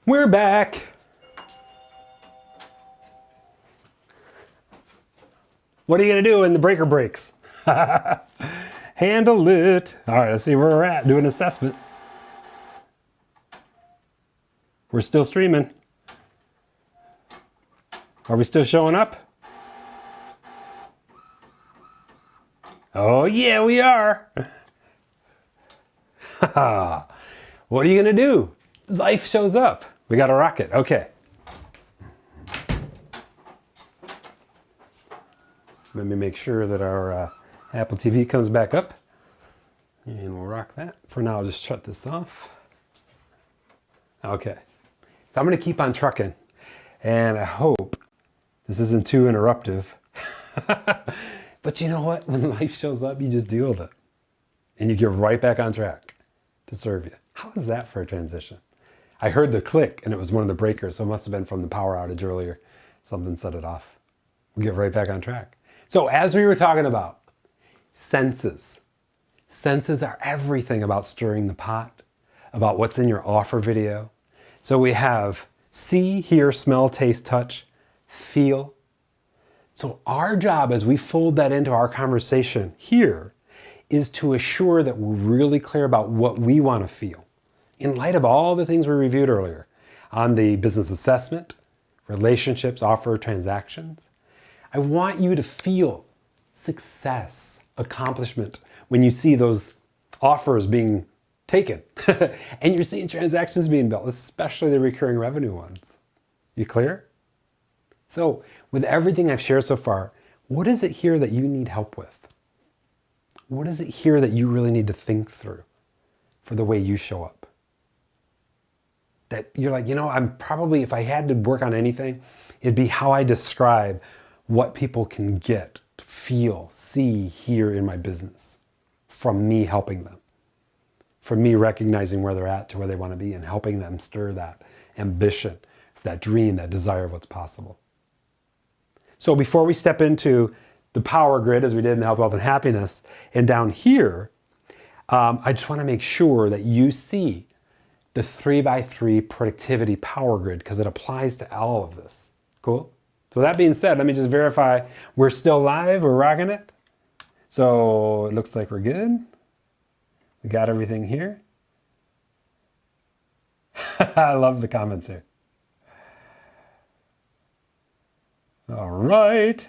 We're back. What are you going to do when the breaker breaks? Handle it. All right, let's see where we're at. Do an assessment. We're still streaming. Are we still showing up? Oh, yeah, we are. What are you going to do? Life shows up. We got to rock it. Okay. Let me make sure that our Apple TV comes back up. And we'll rock that. For now, I'll just shut this off. Okay. So I'm going to keep on trucking. And I hope this isn't too interruptive. But you know what? When life shows up, you just deal with it. And you get right back on track. to serve you. How is that for a transition? I heard the click and it was one of the breakers, so it must have been from the power outage earlier. Something set it off. We'll get right back on track. So as we were talking about senses, senses are everything about stirring the pot, about what's in your offer video. So we have see, hear, smell, taste, touch, feel. So our job as we fold that into our conversation here is to assure that we're really clear about what we want to feel in light of all the things we reviewed earlier on the business assessment, relationships, offer, transactions. I want you to feel success, accomplishment when you see those offers being taken and you're seeing transactions being built, especially the recurring revenue ones. You clear? So with everything I've shared so far, what is it here that you need help with? What is it here that you really need to think through for the way you show up? That you're like, I'm probably, if I had to work on anything, it'd be how I describe what people can get, feel, see, hear in my business from me helping them. From me recognizing where they're at to where they want to be and helping them stir that ambition, that dream, that desire of what's possible. So before we step into the power grid, as we did in the Health, Wealth, and Happiness, and down here, I just want to make sure that you see the 3x3 productivity power grid because it applies to all of this. Cool? So that being said, let me just verify we're still live, we're rocking it. So it looks like we're good. We got everything here. I love the comments here. All right.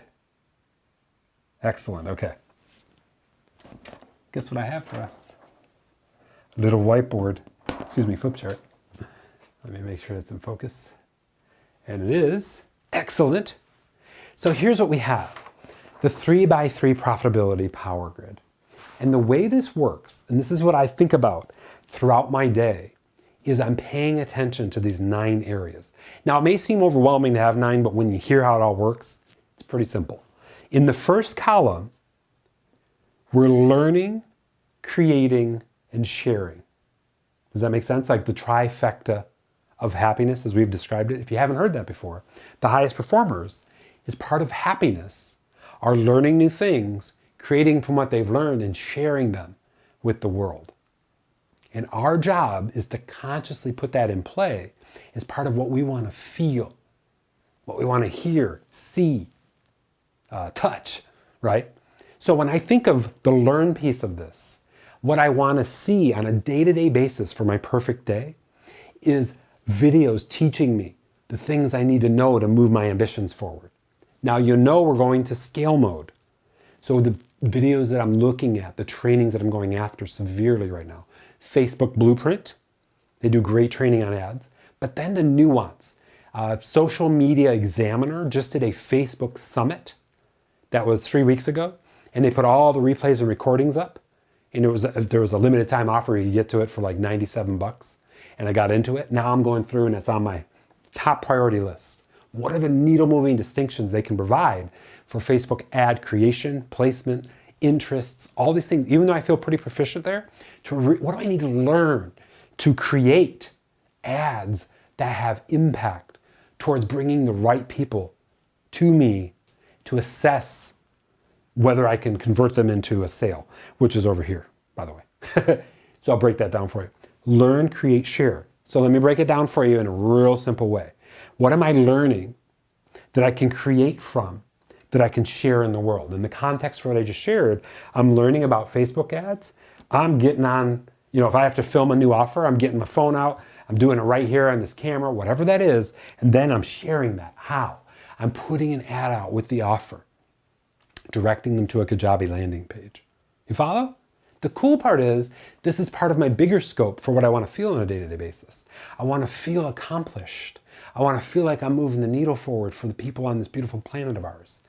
Excellent, okay. Guess what I have for us? A little whiteboard, flip chart. Let me make sure it's in focus. And it is. Excellent. So here's what we have. The 3x3 profitability power grid. And the way this works, and this is what I think about throughout my day, is I'm paying attention to these 9 areas. Now it may seem overwhelming to have 9, but when you hear how it all works, it's pretty simple. In the first column, we're learning, creating, and sharing. Does that make sense? Like the trifecta of happiness as we've described it. If you haven't heard that before, the highest performers is part of happiness, are learning new things, creating from what they've learned and sharing them with the world. And our job is to consciously put that in play as part of what we want to feel, what we want to hear, see, touch, right? So when I think of the learn piece of this, what I want to see on a day-to-day basis for my perfect day is videos teaching me the things I need to know to move my ambitions forward. Now we're going to scale mode. So the videos that I'm looking at, the trainings that I'm going after severely right now, Facebook Blueprint, they do great training on ads, but then the nuance. Social Media Examiner just did a Facebook summit that was 3 weeks ago, and they put all the replays and recordings up, and there was a limited time offer. You get to it for like $97, and I got into it. Now I'm going through and it's on my top priority list. What are the needle moving distinctions they can provide for Facebook ad creation, placement, interests, all these things, even though I feel pretty proficient there, what do I need to learn to create ads that have impact towards bringing the right people to me to assess whether I can convert them into a sale, which is over here, by the way. So I'll break that down for you. Learn, create, share. So let me break it down for you in a real simple way. What am I learning that I can create from, that I can share in the world? In the context for what I just shared, I'm learning about Facebook ads. I'm getting on, if I have to film a new offer, I'm getting my phone out, I'm doing it right here on this camera, whatever that is, and then I'm sharing that. How? I'm putting an ad out with the offer, directing them to a Kajabi landing page. You follow? The cool part is, this is part of my bigger scope for what I want to feel on a day-to-day basis. I want to feel accomplished. I want to feel like I'm moving the needle forward for the people on this beautiful planet of ours.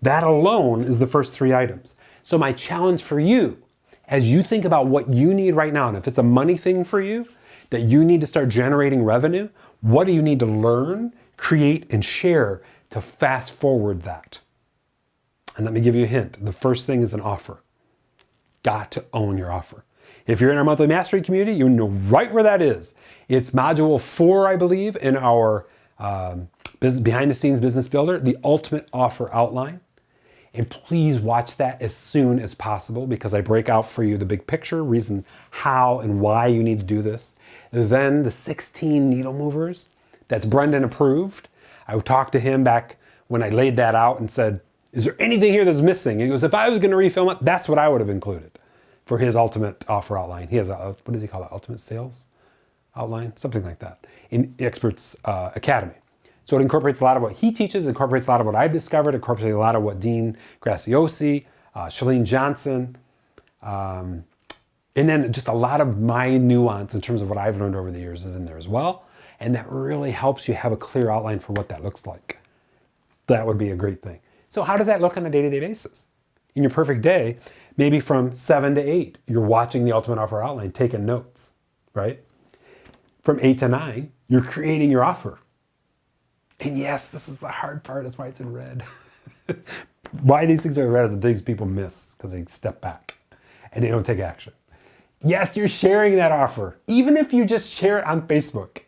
That alone is the first 3 items. So my challenge for you, as you think about what you need right now, and if it's a money thing for you, that you need to start generating revenue, what do you need to learn, create, and share to fast forward that? And let me give you a hint. The first thing is an offer. Got to own your offer. If you're in our monthly mastery community, you know right where that is. It's module 4, I believe, in our behind the scenes business builder, the ultimate offer outline. And please watch that as soon as possible because I break out for you the big picture, reason how and why you need to do this. Then the 16 needle movers, that's Brendan approved. I talked to him back when I laid that out and said, is there anything here that's missing? And he goes, if I was going to refilm it, that's what I would have included for his ultimate offer outline. He has a, what does he call it? Ultimate sales outline? Something like that in Experts Academy. So it incorporates a lot of what he teaches, incorporates a lot of what I've discovered, incorporates a lot of what Dean Graciosi, Shalene Johnson, and then just a lot of my nuance in terms of what I've learned over the years is in there as well. And that really helps you have a clear outline for what that looks like. That would be a great thing. So how does that look on a day-to-day basis? In your perfect day, maybe from 7 to 8, you're watching the ultimate offer outline, taking notes, right? From 8 to 9, you're creating your offer. And yes, this is the hard part. That's why it's in red. Why these things are in red is the things people miss because they step back and they don't take action. Yes, you're sharing that offer. Even if you just share it on Facebook,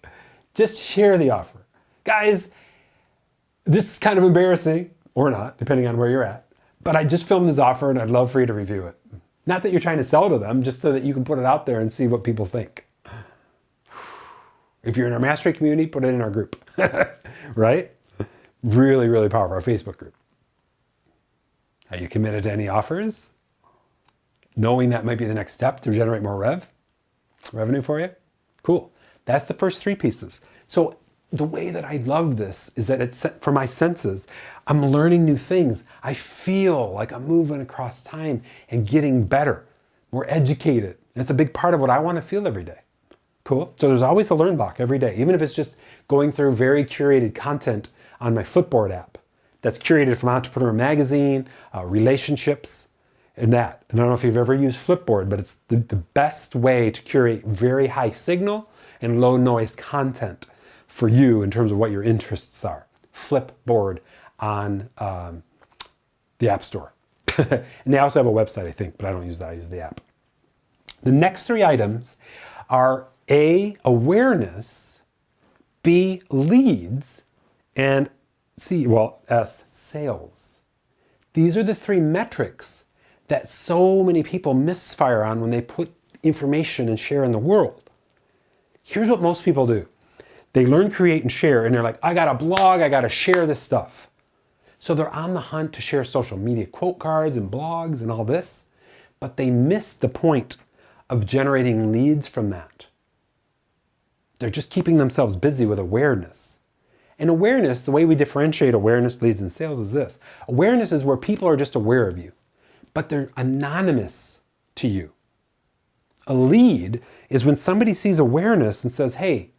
just share the offer. Guys, this is kind of embarrassing or not, depending on where you're at. But I just filmed this offer and I'd love for you to review it. Not that you're trying to sell to them, just so that you can put it out there and see what people think. If you're in our mastery community, put it in our group, right? Really, really powerful, our Facebook group. Are you committed to any offers? Knowing that might be the next step to generate more revenue for you? Cool. That's the first 3 pieces. So the way that I love this is that it's for my senses. I'm learning new things. I feel like I'm moving across time and getting better, more educated. And it's a big part of what I want to feel every day. Cool. So there's always a learn block every day, even if it's just going through very curated content on my Flipboard app that's curated from Entrepreneur Magazine, relationships, and that. And I don't know if you've ever used Flipboard, but it's the best way to curate very high signal and low noise content for you in terms of what your interests are. Flipboard on the App Store. And they also have a website, I think, but I don't use that. I use the app. The next 3 items are A, awareness, B, leads, and S, sales. These are the 3 metrics that so many people misfire on when they put information and share in the world. Here's what most people do. They learn, create, and share, and they're like, I got a blog, I got to share this stuff. So they're on the hunt to share social media quote cards and blogs and all this, but they miss the point of generating leads from that. They're just keeping themselves busy with awareness. And awareness, the way we differentiate awareness, leads, and sales is this. Awareness is where people are just aware of you, but they're anonymous to you. A lead is when somebody sees awareness and says, hey,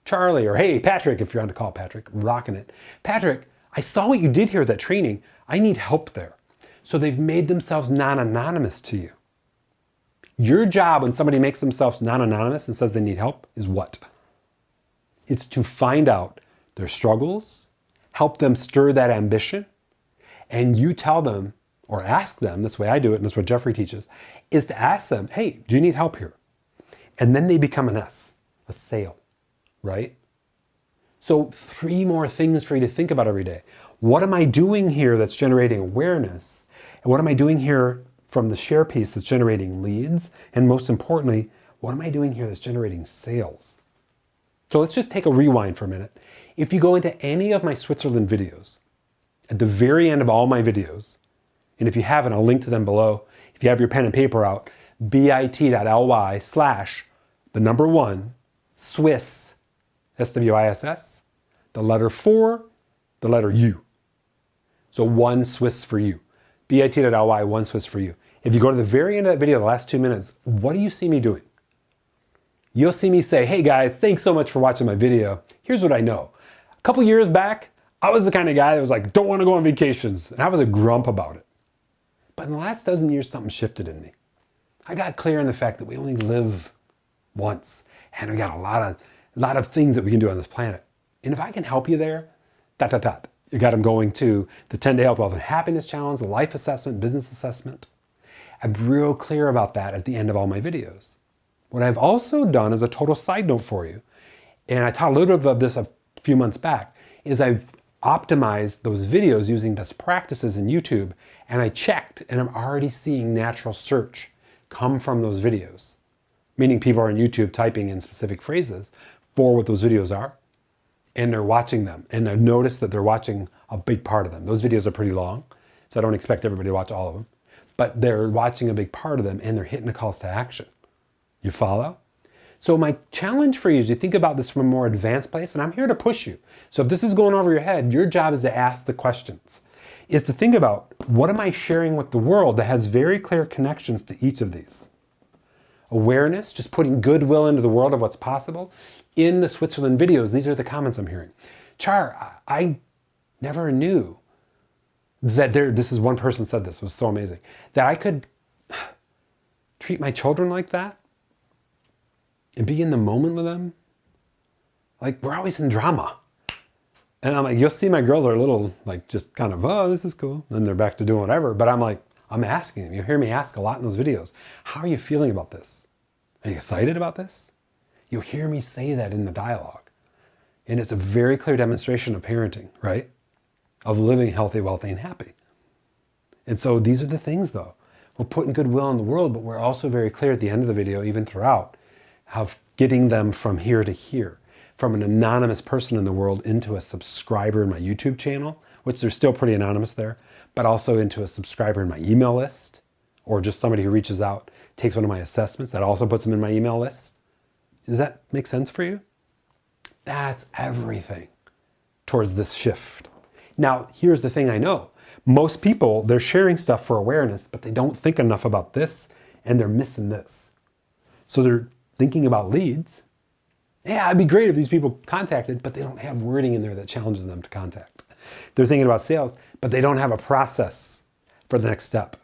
Charlie, or hey, Patrick, if you're on to call Patrick, rocking it. Patrick, I saw what you did here at that training. I need help there. So they've made themselves non-anonymous to you. Your job when somebody makes themselves non-anonymous and says they need help is what? It's to find out their struggles, help them stir that ambition, and you tell them or ask them, that's the way I do it, and that's what Jeffrey teaches, is to ask them, hey, do you need help here? And then they become an S, a sale, right? So 3 more things for you to think about every day. What am I doing here that's generating awareness? And what am I doing here from the share piece that's generating leads? And most importantly, what am I doing here that's generating sales? So let's just take a rewind for a minute. If you go into any of my Switzerland videos, at the very end of all my videos, and if you haven't, I'll link to them below. If you have your pen and paper out, bit.ly/1 Swiss, SWISS, the letter 4, the letter U. So 1 Swiss for you. bit.ly 1 Swiss for you. If you go to the very end of that video, the last 2 minutes, what do you see me doing? You'll see me say, hey guys, thanks so much for watching my video. Here's what I know. A couple years back, I was the kind of guy that was like, don't want to go on vacations. And I was a grump about it. But in the last dozen years, something shifted in me. I got clear on the fact that we only live once. And we got a lot of things that we can do on this planet. And if I can help you there, you got them going to the 10-day Health, Wealth, and Happiness Challenge, the Life Assessment, Business Assessment. I'm real clear about that at the end of all my videos. What I've also done as a total side note for you, and I taught a little bit of this a few months back, is I've optimized those videos using best practices in YouTube, and I checked, and I'm already seeing natural search come from those videos. Meaning people are on YouTube typing in specific phrases for what those videos are, and they're watching them. And I've noticed that they're watching a big part of them. Those videos are pretty long, so I don't expect everybody to watch all of them, but they're watching a big part of them and they're hitting the calls to action. You follow? So my challenge for you is you think about this from a more advanced place, and I'm here to push you. So if this is going over your head, your job is to ask the questions, is to think about, what am I sharing with the world that has very clear connections to each of these? Awareness, just putting goodwill into the world of what's possible. In the Switzerland videos, these are the comments I'm hearing. Char, I never knew that this is one person said this, it was so amazing, that I could treat my children like that and be in the moment with them. Like, we're always in drama. And I'm like, you'll see my girls are a little like just kind of, oh, this is cool. And they're back to doing whatever. But I'm like, I'm asking them. You'll hear me ask a lot in those videos. How are you feeling about this? Are you excited about this? You'll hear me say that in the dialogue. And it's a very clear demonstration of parenting, right? Of living healthy, wealthy, and happy. And so these are the things though. We're putting goodwill in the world, but we're also very clear at the end of the video, even throughout, of getting them from here to here. From an anonymous person in the world into a subscriber in my YouTube channel, which they're still pretty anonymous there, but also into a subscriber in my email list, or just somebody who reaches out, takes one of my assessments, that also puts them in my email list. Does that make sense for you? That's everything towards this shift. Now, here's the thing I know. Most people, they're sharing stuff for awareness, but they don't think enough about this, and they're missing this. So they're thinking about leads. Yeah, it'd be great if these people contacted, but they don't have wording in there that challenges them to contact. They're thinking about sales, but they don't have a process for the next step.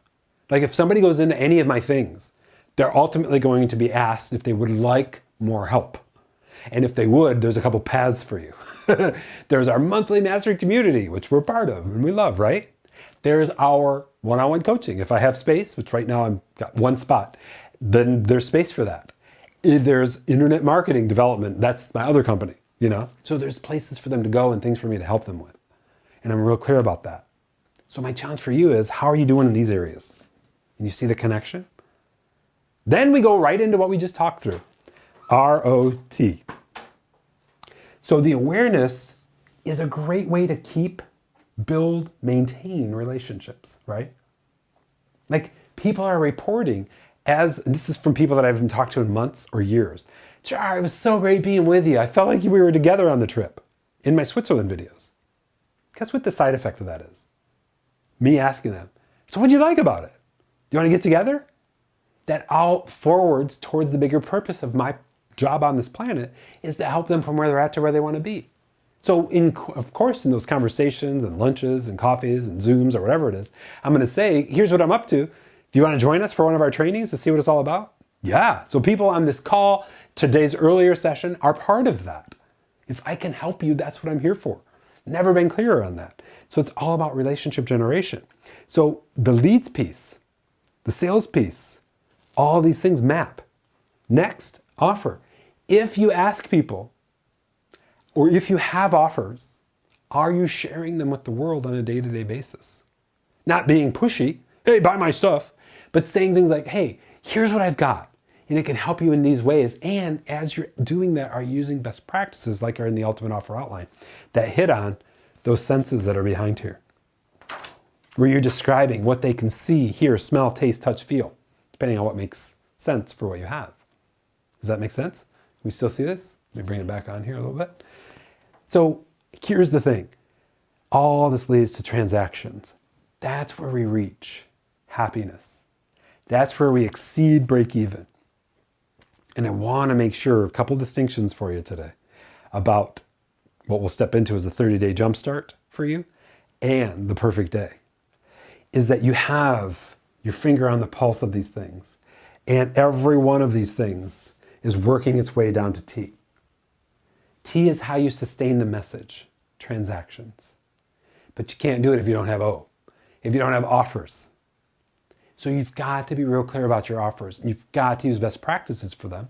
Like if somebody goes into any of my things, they're ultimately going to be asked if they would like more help. And if they would, there's a couple paths for you. There's our monthly mastery community, which we're part of and we love, right? There's our one-on-one coaching. If I have space, which right now I've got one spot, then there's space for that. There's internet marketing development. That's my other company, you know? So there's places for them to go and things for me to help them with. And I'm real clear about that. So my challenge for you is, how are you doing in these areas? And you see the connection? Then we go right into what we just talked through. ROT. So the awareness is a great way to keep, build, maintain relationships, right? Like people are reporting, and this is from people that I haven't talked to in months or years. Char, it was so great being with you. I felt like we were together on the trip in my Switzerland videos. Guess what the side effect of that is? Me asking them, so what'd you like about it? Do you want to get together? That all forwards towards the bigger purpose of my job on this planet is to help them from where they're at to where they want to be. So of course, in those conversations and lunches and coffees and Zooms or whatever it is, I'm going to say, here's what I'm up to. Do you want to join us for one of our trainings to see what it's all about? Yeah. So people on this call, today's earlier session, are part of that. If I can help you, that's what I'm here for. Never been clearer on that. So it's all about relationship generation. So the leads piece, the sales piece, all these things map. Next, offer. If you ask people, or if you have offers, are you sharing them with the world on a day-to-day basis? Not being pushy, hey, buy my stuff, but saying things like, hey, here's what I've got, and it can help you in these ways. And as you're doing that, are using best practices like are in the Ultimate Offer Outline that hit on those senses that are behind here, where you're describing what they can see, hear, smell, taste, touch, feel, depending on what makes sense for what you have. Does that make sense? We still see this? Let me bring it back on here a little bit. So here's the thing. All this leads to transactions. That's where we reach happiness. That's where we exceed break even. And I want to make sure a couple distinctions for you today about what we'll step into as a 30-day jumpstart for you and the perfect day, is that you have your finger on the pulse of these things. And every one of these things is working its way down to T. T is how you sustain the message, transactions. But you can't do it if you don't have O, if you don't have offers. So you've got to be real clear about your offers. You've got to use best practices for them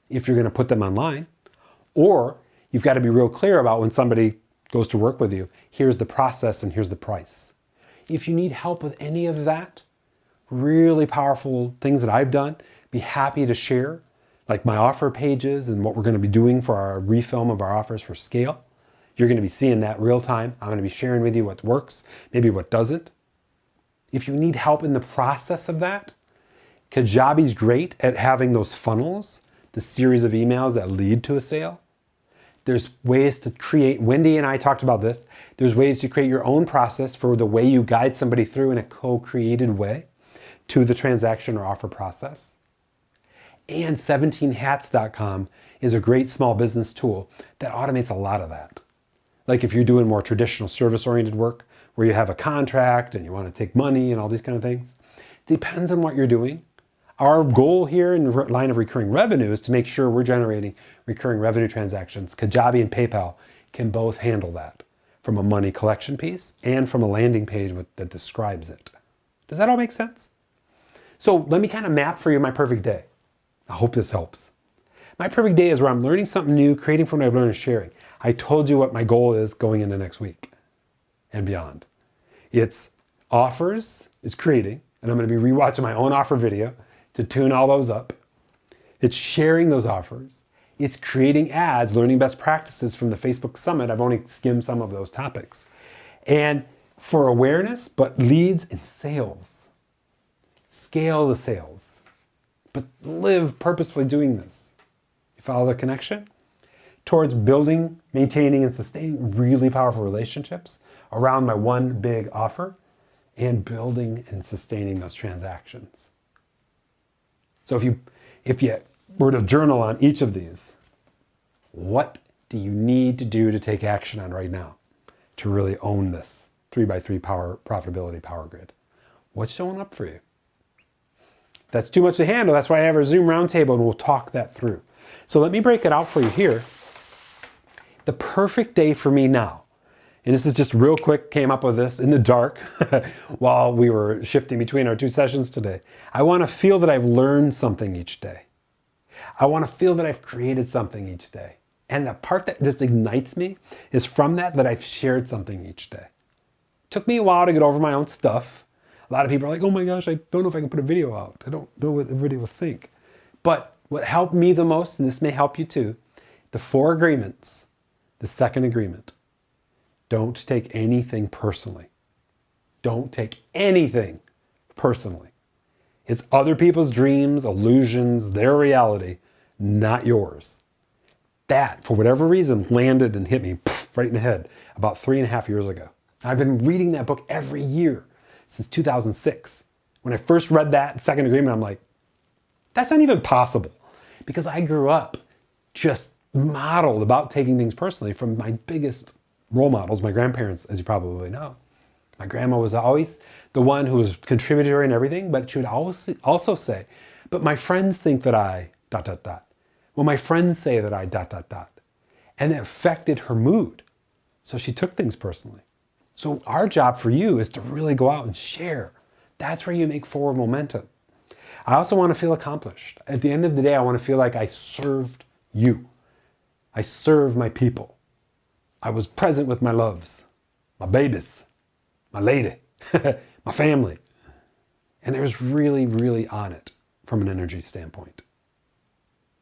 if you're going to put them online. Or you've got to be real clear about when somebody goes to work with you, here's the process and here's the price. If you need help with any of that, really powerful things that I've done, be happy to share, like my offer pages and what we're going to be doing for our refilm of our offers for scale. You're going to be seeing that real time. I'm going to be sharing with you what works, maybe what doesn't. If you need help in the process of that, Kajabi's great at having those funnels, the series of emails that lead to a sale. There's ways to create, Wendy and I talked about this, there's ways to create your own process for the way you guide somebody through in a co-created way to the transaction or offer process. And 17hats.com is a great small business tool that automates a lot of that. Like if you're doing more traditional service-oriented work where you have a contract and you want to take money and all these kind of things, depends on what you're doing. Our goal here in the line of recurring revenue is to make sure we're generating recurring revenue transactions. Kajabi and PayPal can both handle that from a money collection piece and from a landing page that describes it. Does that all make sense? So let me kind of map for you my perfect day. I hope this helps. My perfect day is where I'm learning something new, creating from what I've learned and sharing. I told you what my goal is going into next week and beyond. It's offers, it's creating, and I'm going to be rewatching my own offer video to tune all those up. It's sharing those offers. It's creating ads, learning best practices from the Facebook Summit. I've only skimmed some of those topics. And for awareness, but leads and sales. Scale the sales, but live purposefully doing this. You follow the connection? Towards building, maintaining, and sustaining really powerful relationships around my one big offer and building and sustaining those transactions. So if you were to journal on each of these, what do you need to do to take action on right now to really own this 3x3 profitability power grid? What's showing up for you? If that's too much to handle, that's why I have our Zoom roundtable and we'll talk that through. So let me break it out for you here. The perfect day for me now, and this is just real quick, came up with this in the dark while we were shifting between our two sessions today. I want to feel that I've learned something each day. I want to feel that I've created something each day. And the part that just ignites me is from that I've shared something each day. It took me a while to get over my own stuff. A lot of people are like, oh my gosh, I don't know if I can put a video out. I don't know what everybody will think. But what helped me the most, and this may help you too, the 4 agreements. The second agreement, don't take anything personally. Don't take anything personally. It's other people's dreams, illusions, their reality, not yours. That, for whatever reason, landed and hit me right in the head about 3.5 years ago. I've been reading that book every year since 2006. When I first read that second agreement, I'm like, that's not even possible. Because I grew up just modeled about taking things personally from my biggest role models, my grandparents, as you probably know. My grandma was always the one who was contributory in everything, but she would always also say, but my friends think that I ... Well, my friends say that I ... And it affected her mood. So she took things personally. So our job for you is to really go out and share. That's where you make forward momentum. I also want to feel accomplished. At the end of the day, I want to feel like I served you. I served my people. I was present with my loves, my babies, my lady, my family. And I was really, really on it from an energy standpoint.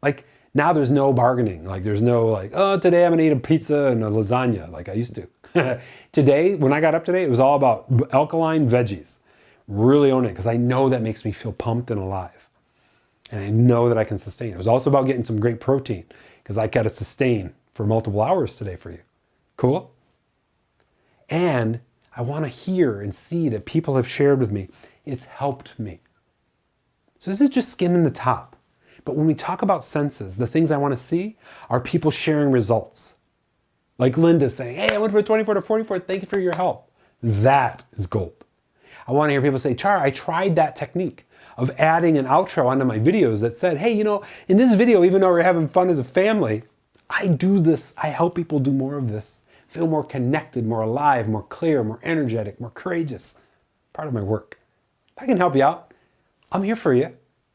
Like now there's no bargaining. Like there's no like, oh, today I'm gonna eat a pizza and a lasagna like I used to. Today, when I got up today, it was all about alkaline veggies. Really own it because I know that makes me feel pumped and alive. And I know that I can sustain it. It was also about getting some great protein because I got to sustain for multiple hours today for you. Cool? And I want to hear and see that people have shared with me. It's helped me. So this is just skimming the top. But when we talk about senses, the things I want to see are people sharing results. Like Linda saying, hey, I went from 24 to 44. Thank you for your help. That is gold. I want to hear people say, Char, I tried that technique of adding an outro onto my videos that said, hey, you know, in this video, even though we're having fun as a family, I do this. I help people do more of this, feel more connected, more alive, more clear, more energetic, more courageous. Part of my work. If I can help you out, I'm here for you.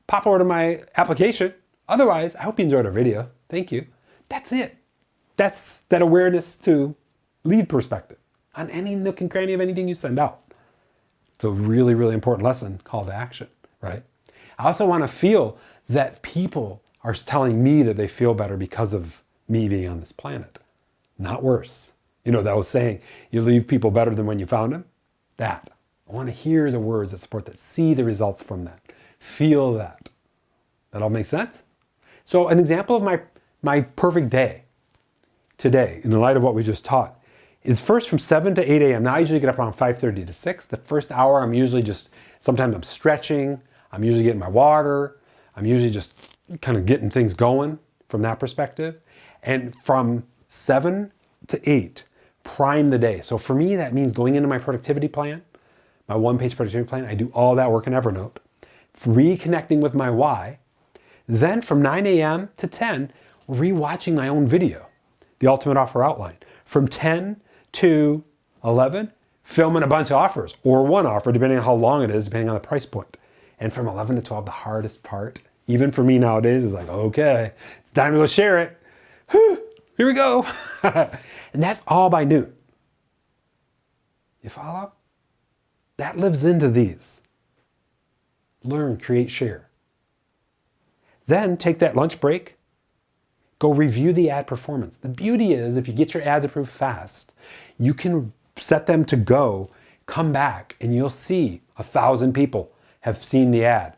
Pop over to my application. Otherwise, I hope you enjoyed our video. Thank you. That's it. That's that awareness to lead perspective on any nook and cranny of anything you send out. It's a really, really important lesson, call to action, right? I also want to feel that people are telling me that they feel better because of me being on this planet, not worse. You know, that was saying, you leave people better than when you found them. That. I want to hear the words that support that, see the results from that, feel that. That all makes sense? So an example of my perfect day today, in the light of what we just taught, is first from 7 to 8 a.m. Now I usually get up around 5:30 to 6. The first hour I'm usually sometimes I'm stretching, I'm usually getting my water, I'm usually just kind of getting things going from that perspective. And from 7 to 8, prime the day. So for me, that means going into my productivity plan, my one-page productivity plan. I do all that work in Evernote, reconnecting with my why. Then from 9 a.m. to 10, rewatching my own video, the Ultimate Offer Outline. From 10 to 11, filming a bunch of offers, or one offer, depending on how long it is, depending on the price point. And from 11 to 12, the hardest part, even for me nowadays, is like, okay, it's time to go share it. Whew, here we go. And that's all by noon. You follow? That lives into these. Learn, create, share. Then take that lunch break, go review the ad performance. The beauty is, if you get your ads approved fast, you can set them to go, come back, and you'll see 1,000 people have seen the ad.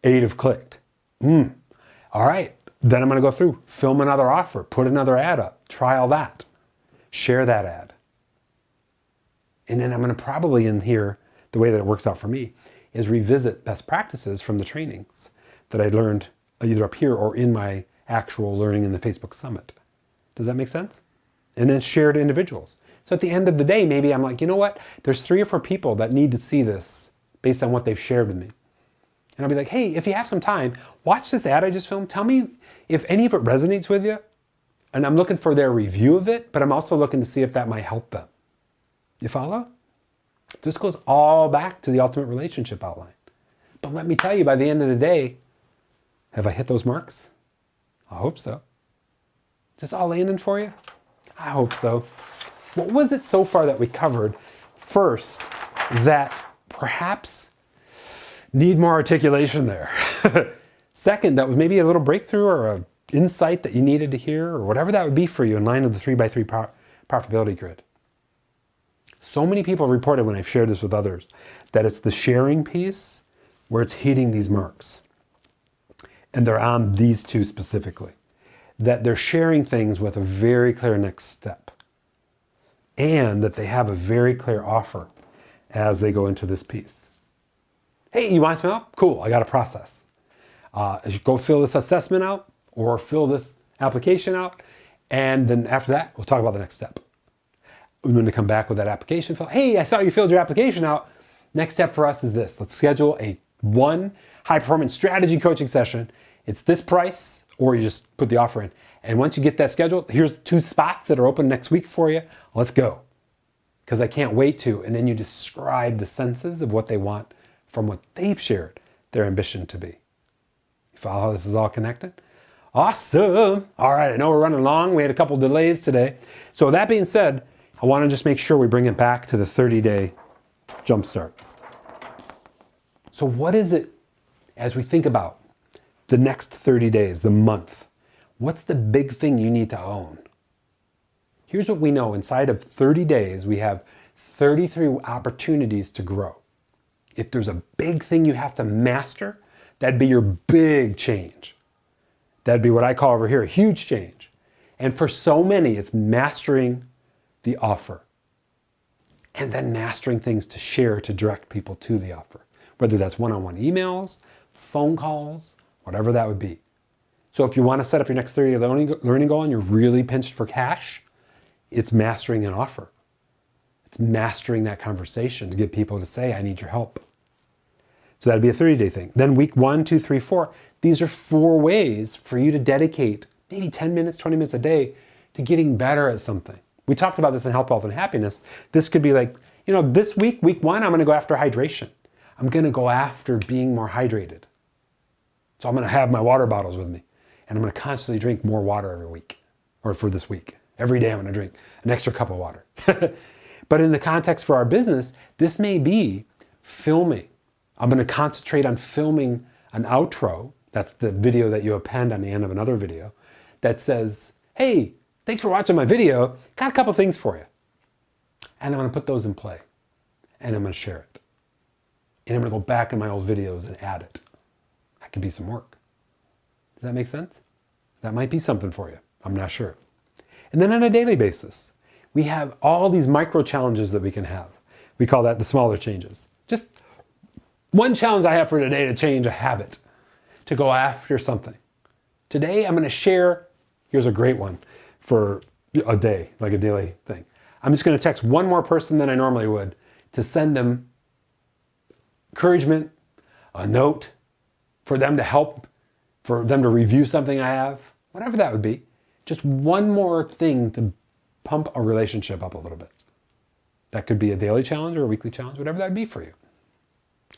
8 have clicked. All right, then I'm gonna go through, film another offer, put another ad up, try all that, share that ad. And then I'm gonna probably in here, the way that it works out for me, is revisit best practices from the trainings that I learned either up here or in my actual learning in the Facebook Summit. Does that make sense? And then share to individuals. So at the end of the day, maybe I'm like, you know what? There's 3 or 4 people that need to see this based on what they've shared with me. And I'll be like, hey, if you have some time, watch this ad I just filmed. Tell me if any of it resonates with you. And I'm looking for their review of it, but I'm also looking to see if that might help them. You follow? This goes all back to the ultimate relationship outline. But let me tell you, by the end of the day, have I hit those marks? I hope so. Is this all landing for you? I hope so. What was it so far that we covered? First, that perhaps need more articulation there. Second, that was maybe a little breakthrough or an insight that you needed to hear, or whatever that would be for you in line with the 3x3 profitability grid. So many people have reported when I've shared this with others that it's the sharing piece where it's hitting these marks. And they're on these 2 specifically. That they're sharing things with a very clear next step. And that they have a very clear offer as they go into this piece. Hey, you want some help? Cool, I got a process. Go fill this assessment out or fill this application out. And then after that, we'll talk about the next step. I'm going to come back with that application. Hey, I saw you filled your application out. Next step for us is this. Let's schedule one high performance strategy coaching session. It's this price, or you just put the offer in. And once you get that scheduled, here's 2 spots that are open next week for you. Let's go. Because I can't wait to. And then you describe the senses of what they want from what they've shared their ambition to be. You follow how this is all connected? Awesome. All right, I know we're running long. We had a couple delays today. So that being said, I want to just make sure we bring it back to the 30-day jumpstart. So what is it, as we think about the next 30 days, the month, what's the big thing you need to own? Here's what we know. Inside of 30 days, we have 33 opportunities to grow. If there's a big thing you have to master, that'd be your big change. That'd be what I call over here a huge change. And for so many, it's mastering the offer. And then mastering things to share, to direct people to the offer. Whether that's one-on-one emails, phone calls, whatever that would be. So if you want to set up your next 30-day learning goal and you're really pinched for cash, it's mastering an offer. It's mastering that conversation to get people to say, I need your help. So that'd be a 30-day thing. Then week 1, 2, 3, 4, these are 4 ways for you to dedicate maybe 10 minutes, 20 minutes a day to getting better at something. We talked about this in Health, Wealth, and Happiness. This could be like, this week 1, I'm going to go after hydration. I'm going to go after being more hydrated. So I'm going to have my water bottles with me, and I'm going to constantly drink more water every week, or for this week. Every day I'm going to drink an extra cup of water. But in the context for our business, this may be filming. I'm going to concentrate on filming an outro. That's the video that you append on the end of another video that says, hey, thanks for watching my video. Got a couple things for you. And I'm going to put those in play, and I'm going to share it. And I'm going to go back in my old videos and add it. That could be some work. Does that make sense? That might be something for you. I'm not sure. And then on a daily basis, we have all these micro challenges that we can have. We call that the smaller changes. Just one challenge I have for today to change a habit, to go after something. Today I'm going to share, here's a great one for a day, like a daily thing. I'm just going to text one more person than I normally would to send them encouragement, a note, for them to help, for them to review something I have, whatever that would be. Just one more thing to pump a relationship up a little bit. That could be a daily challenge or a weekly challenge, whatever that would be for you.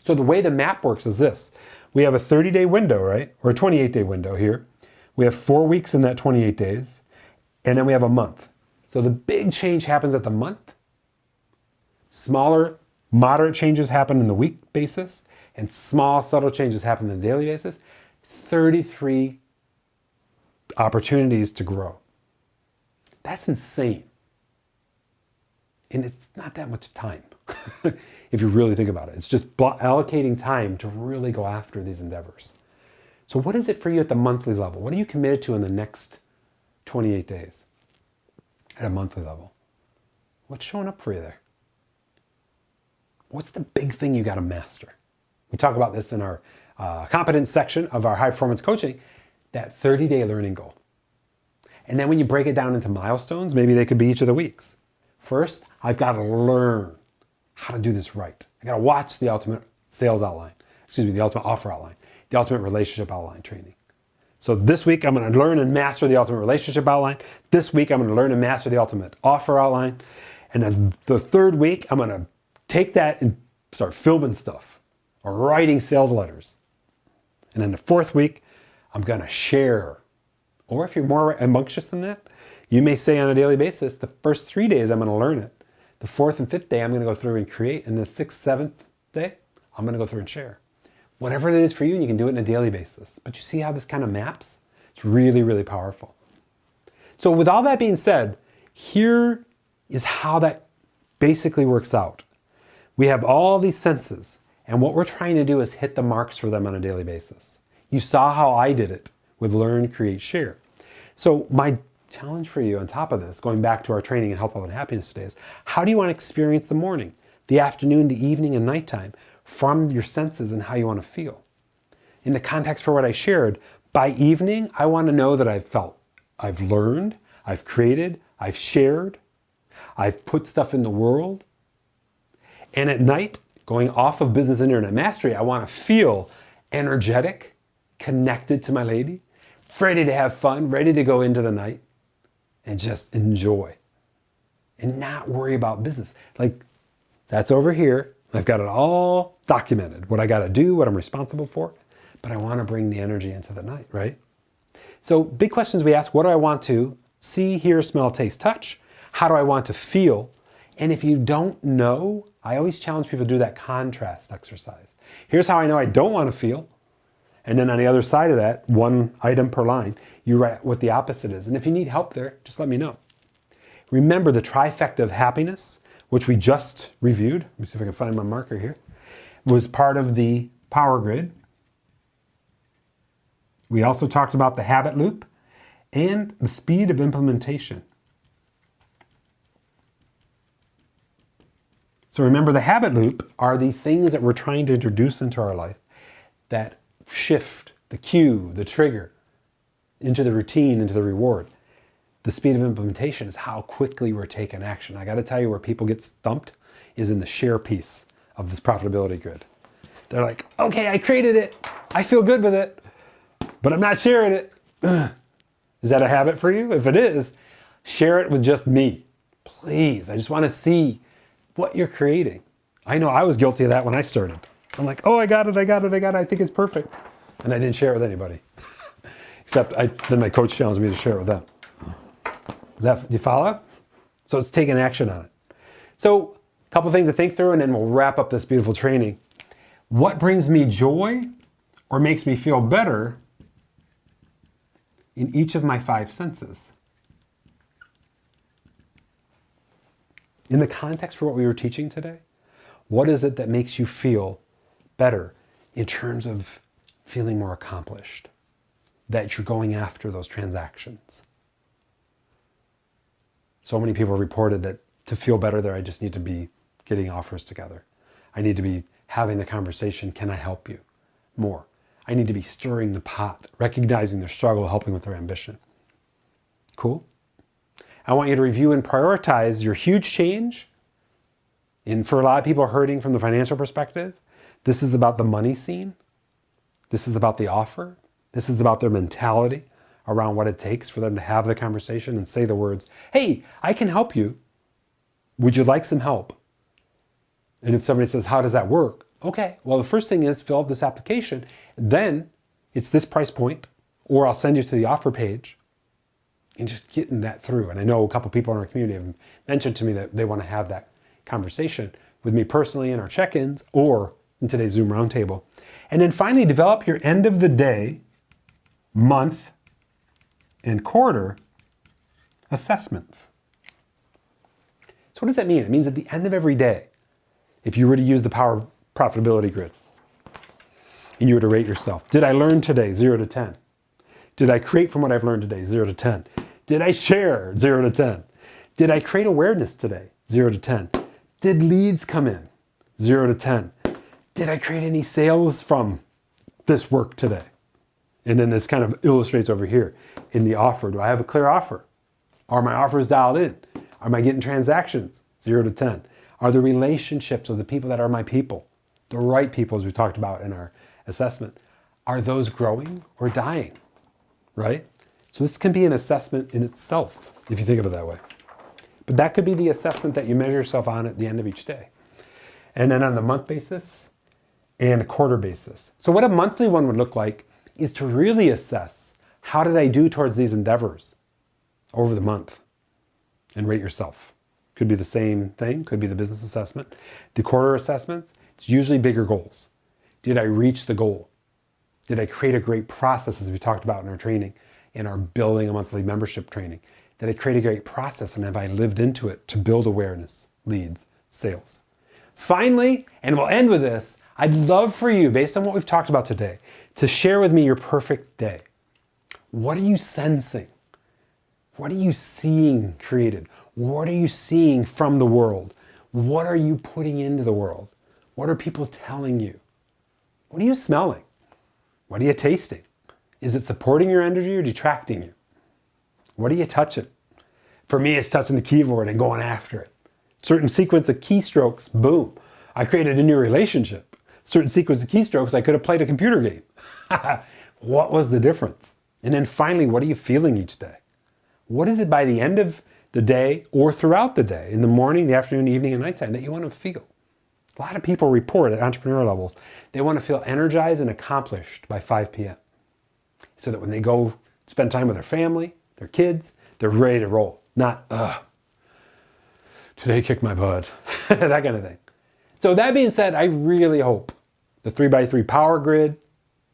So the way the map works is this. We have a 30-day window, right? Or a 28-day window here. We have 4 weeks in that 28 days, and then we have a month. So the big change happens at the month. Smaller, moderate changes happen in the week basis, and small, subtle changes happen on the daily basis. 33 opportunities to grow. That's insane. And it's not that much time, if you really think about it. It's just allocating time to really go after these endeavors. So what is it for you at the monthly level? What are you committed to in the next 28 days at a monthly level? What's showing up for you there? What's the big thing you got to master? We talk about this in our competence section of our high performance coaching, that 30-day learning goal. And then when you break it down into milestones, maybe they could be each of the weeks. First, I've got to learn how to do this right. I got to watch the ultimate sales outline, the ultimate offer outline, the ultimate relationship outline training. So this week, I'm going to learn and master the ultimate relationship outline. This week, I'm going to learn and master the ultimate offer outline. And then the third week, I'm going to take that and start filming stuff or writing sales letters. And then the fourth week, I'm going to share. Or if you're more rambunctious than that, you may say on a daily basis, the first 3 days I'm going to learn it. The fourth and fifth day I'm going to go through and create. And the sixth, seventh day, I'm going to go through and share. Whatever it is for you, and you can do it on a daily basis. But you see how this kind of maps? It's really, really powerful. So with all that being said, here is how that basically works out. We have all these senses, and what we're trying to do is hit the marks for them on a daily basis. You saw how I did it with Learn, Create, Share. So my challenge for you on top of this, going back to our training in health, wealth, and happiness today, is how do you want to experience the morning, the afternoon, the evening, and nighttime from your senses and how you want to feel? In the context for what I shared, by evening, I want to know that I've learned, I've created, I've shared, I've put stuff in the world. And at night, going off of business internet mastery, I want to feel energetic, connected to my lady, ready to have fun, ready to go into the night and just enjoy and not worry about business. Like, that's over here. I've got it all documented, what I got to do, what I'm responsible for, but I want to bring the energy into the night, right? So big questions we ask: what do I want to see, hear, smell, taste, touch? How do I want to feel? And if you don't know, I always challenge people to do that contrast exercise. Here's how I know I don't want to feel. And then on the other side of that, one item per line, you write what the opposite is. And if you need help there, just let me know. Remember the trifecta of happiness, which we just reviewed. Let me see if I can find my marker here. Was part of the power grid. We also talked about the habit loop and the speed of implementation. So remember, the habit loop are the things that we're trying to introduce into our life that shift the cue, the trigger, into the routine, into the reward. The speed of implementation is how quickly we're taking action. I got to tell you, where people get stumped is in the share piece of this profitability grid. They're like, okay, I created it. I feel good with it, but I'm not sharing it. Is that a habit for you? If it is, share it with just me. Please, I just want to see what you're creating. I know I was guilty of that when I started. I'm like, oh, I got it. I think it's perfect. And I didn't share it with anybody. Except then my coach challenged me to share it with them. Do you follow? So it's taking action on it. So a couple things to think through, and then we'll wrap up this beautiful training. What brings me joy or makes me feel better in each of my 5 senses? In the context for what we were teaching today, what is it that makes you feel better in terms of feeling more accomplished, that you're going after those transactions? So many people reported that to feel better there, I just need to be getting offers together. I need to be having the conversation, can I help you more? I need to be stirring the pot, recognizing their struggle, helping with their ambition. Cool? I want you to review and prioritize your huge change. And for a lot of people hurting from the financial perspective, this is about the money scene. This is about the offer. This is about their mentality around what it takes for them to have the conversation and say the words, hey, I can help you. Would you like some help? And if somebody says, how does that work? Okay, well, the first thing is fill out this application. Then it's this price point, or I'll send you to the offer page, and just getting that through. And I know a couple people in our community have mentioned to me that they want to have that conversation with me personally in our check-ins or in today's Zoom roundtable. And then finally, develop your end of the day, month, and quarter assessments. So what does that mean? It means at the end of every day, if you were to use the power profitability grid and you were to rate yourself, did I learn today 0 to 10? Did I create from what I've learned today 0 to 10? Did I share 0 to 10? Did I create awareness today 0 to 10? Did leads come in 0 to 10? Did I create any sales from this work today? And then this kind of illustrates over here in the offer. Do I have a clear offer? Are my offers dialed in? Am I getting transactions 0 to 10? Are the relationships of the people that are my people, the right people as we talked about in our assessment, are those growing or dying, right? So this can be an assessment in itself, if you think of it that way. But that could be the assessment that you measure yourself on at the end of each day. And then on the month basis and a quarter basis. So what a monthly one would look like is to really assess, how did I do towards these endeavors over the month, and rate yourself. Could be the same thing, could be the business assessment. The quarter assessments, it's usually bigger goals. Did I reach the goal? Did I create a great process, as we talked about in our training, in our building a monthly membership training? Did I create a great process, and have I lived into it to build awareness, leads, sales? Finally, and we'll end with this, I'd love for you, based on what we've talked about today, to share with me your perfect day. What are you sensing? What are you seeing created? What are you seeing from the world? What are you putting into the world? What are people telling you? What are you smelling? What are you tasting? Is it supporting your energy or detracting you? What are you touching? For me, it's touching the keyboard and going after it. Certain sequence of keystrokes, boom, I created a new relationship. Certain sequence of keystrokes, I could have played a computer game. What was the difference? And then finally, what are you feeling each day? What is it by the end of the day or throughout the day, in the morning, the afternoon, evening, and nighttime, that you want to feel? A lot of people report at entrepreneur levels, they want to feel energized and accomplished by 5 p.m. so that when they go spend time with their family, their kids, they're ready to roll. Not, today kicked my butt, that kind of thing. So that being said, I really hope the 3x3 power grid,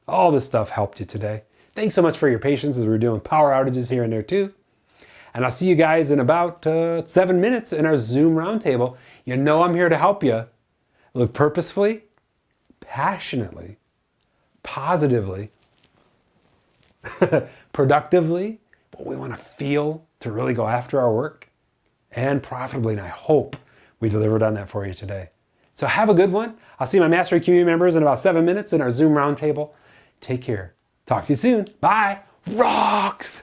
all this stuff helped you today. Thanks so much for your patience as we're doing power outages here and there too. And I'll see you guys in about 7 minutes in our Zoom roundtable. You know I'm here to help you live purposefully, passionately, positively, productively, what we want to feel to really go after our work, and profitably. And I hope we delivered on that for you today. So have a good one. I'll see my Mastery community members in about 7 minutes in our Zoom roundtable. Take care. Talk to you soon. Bye. Rocks.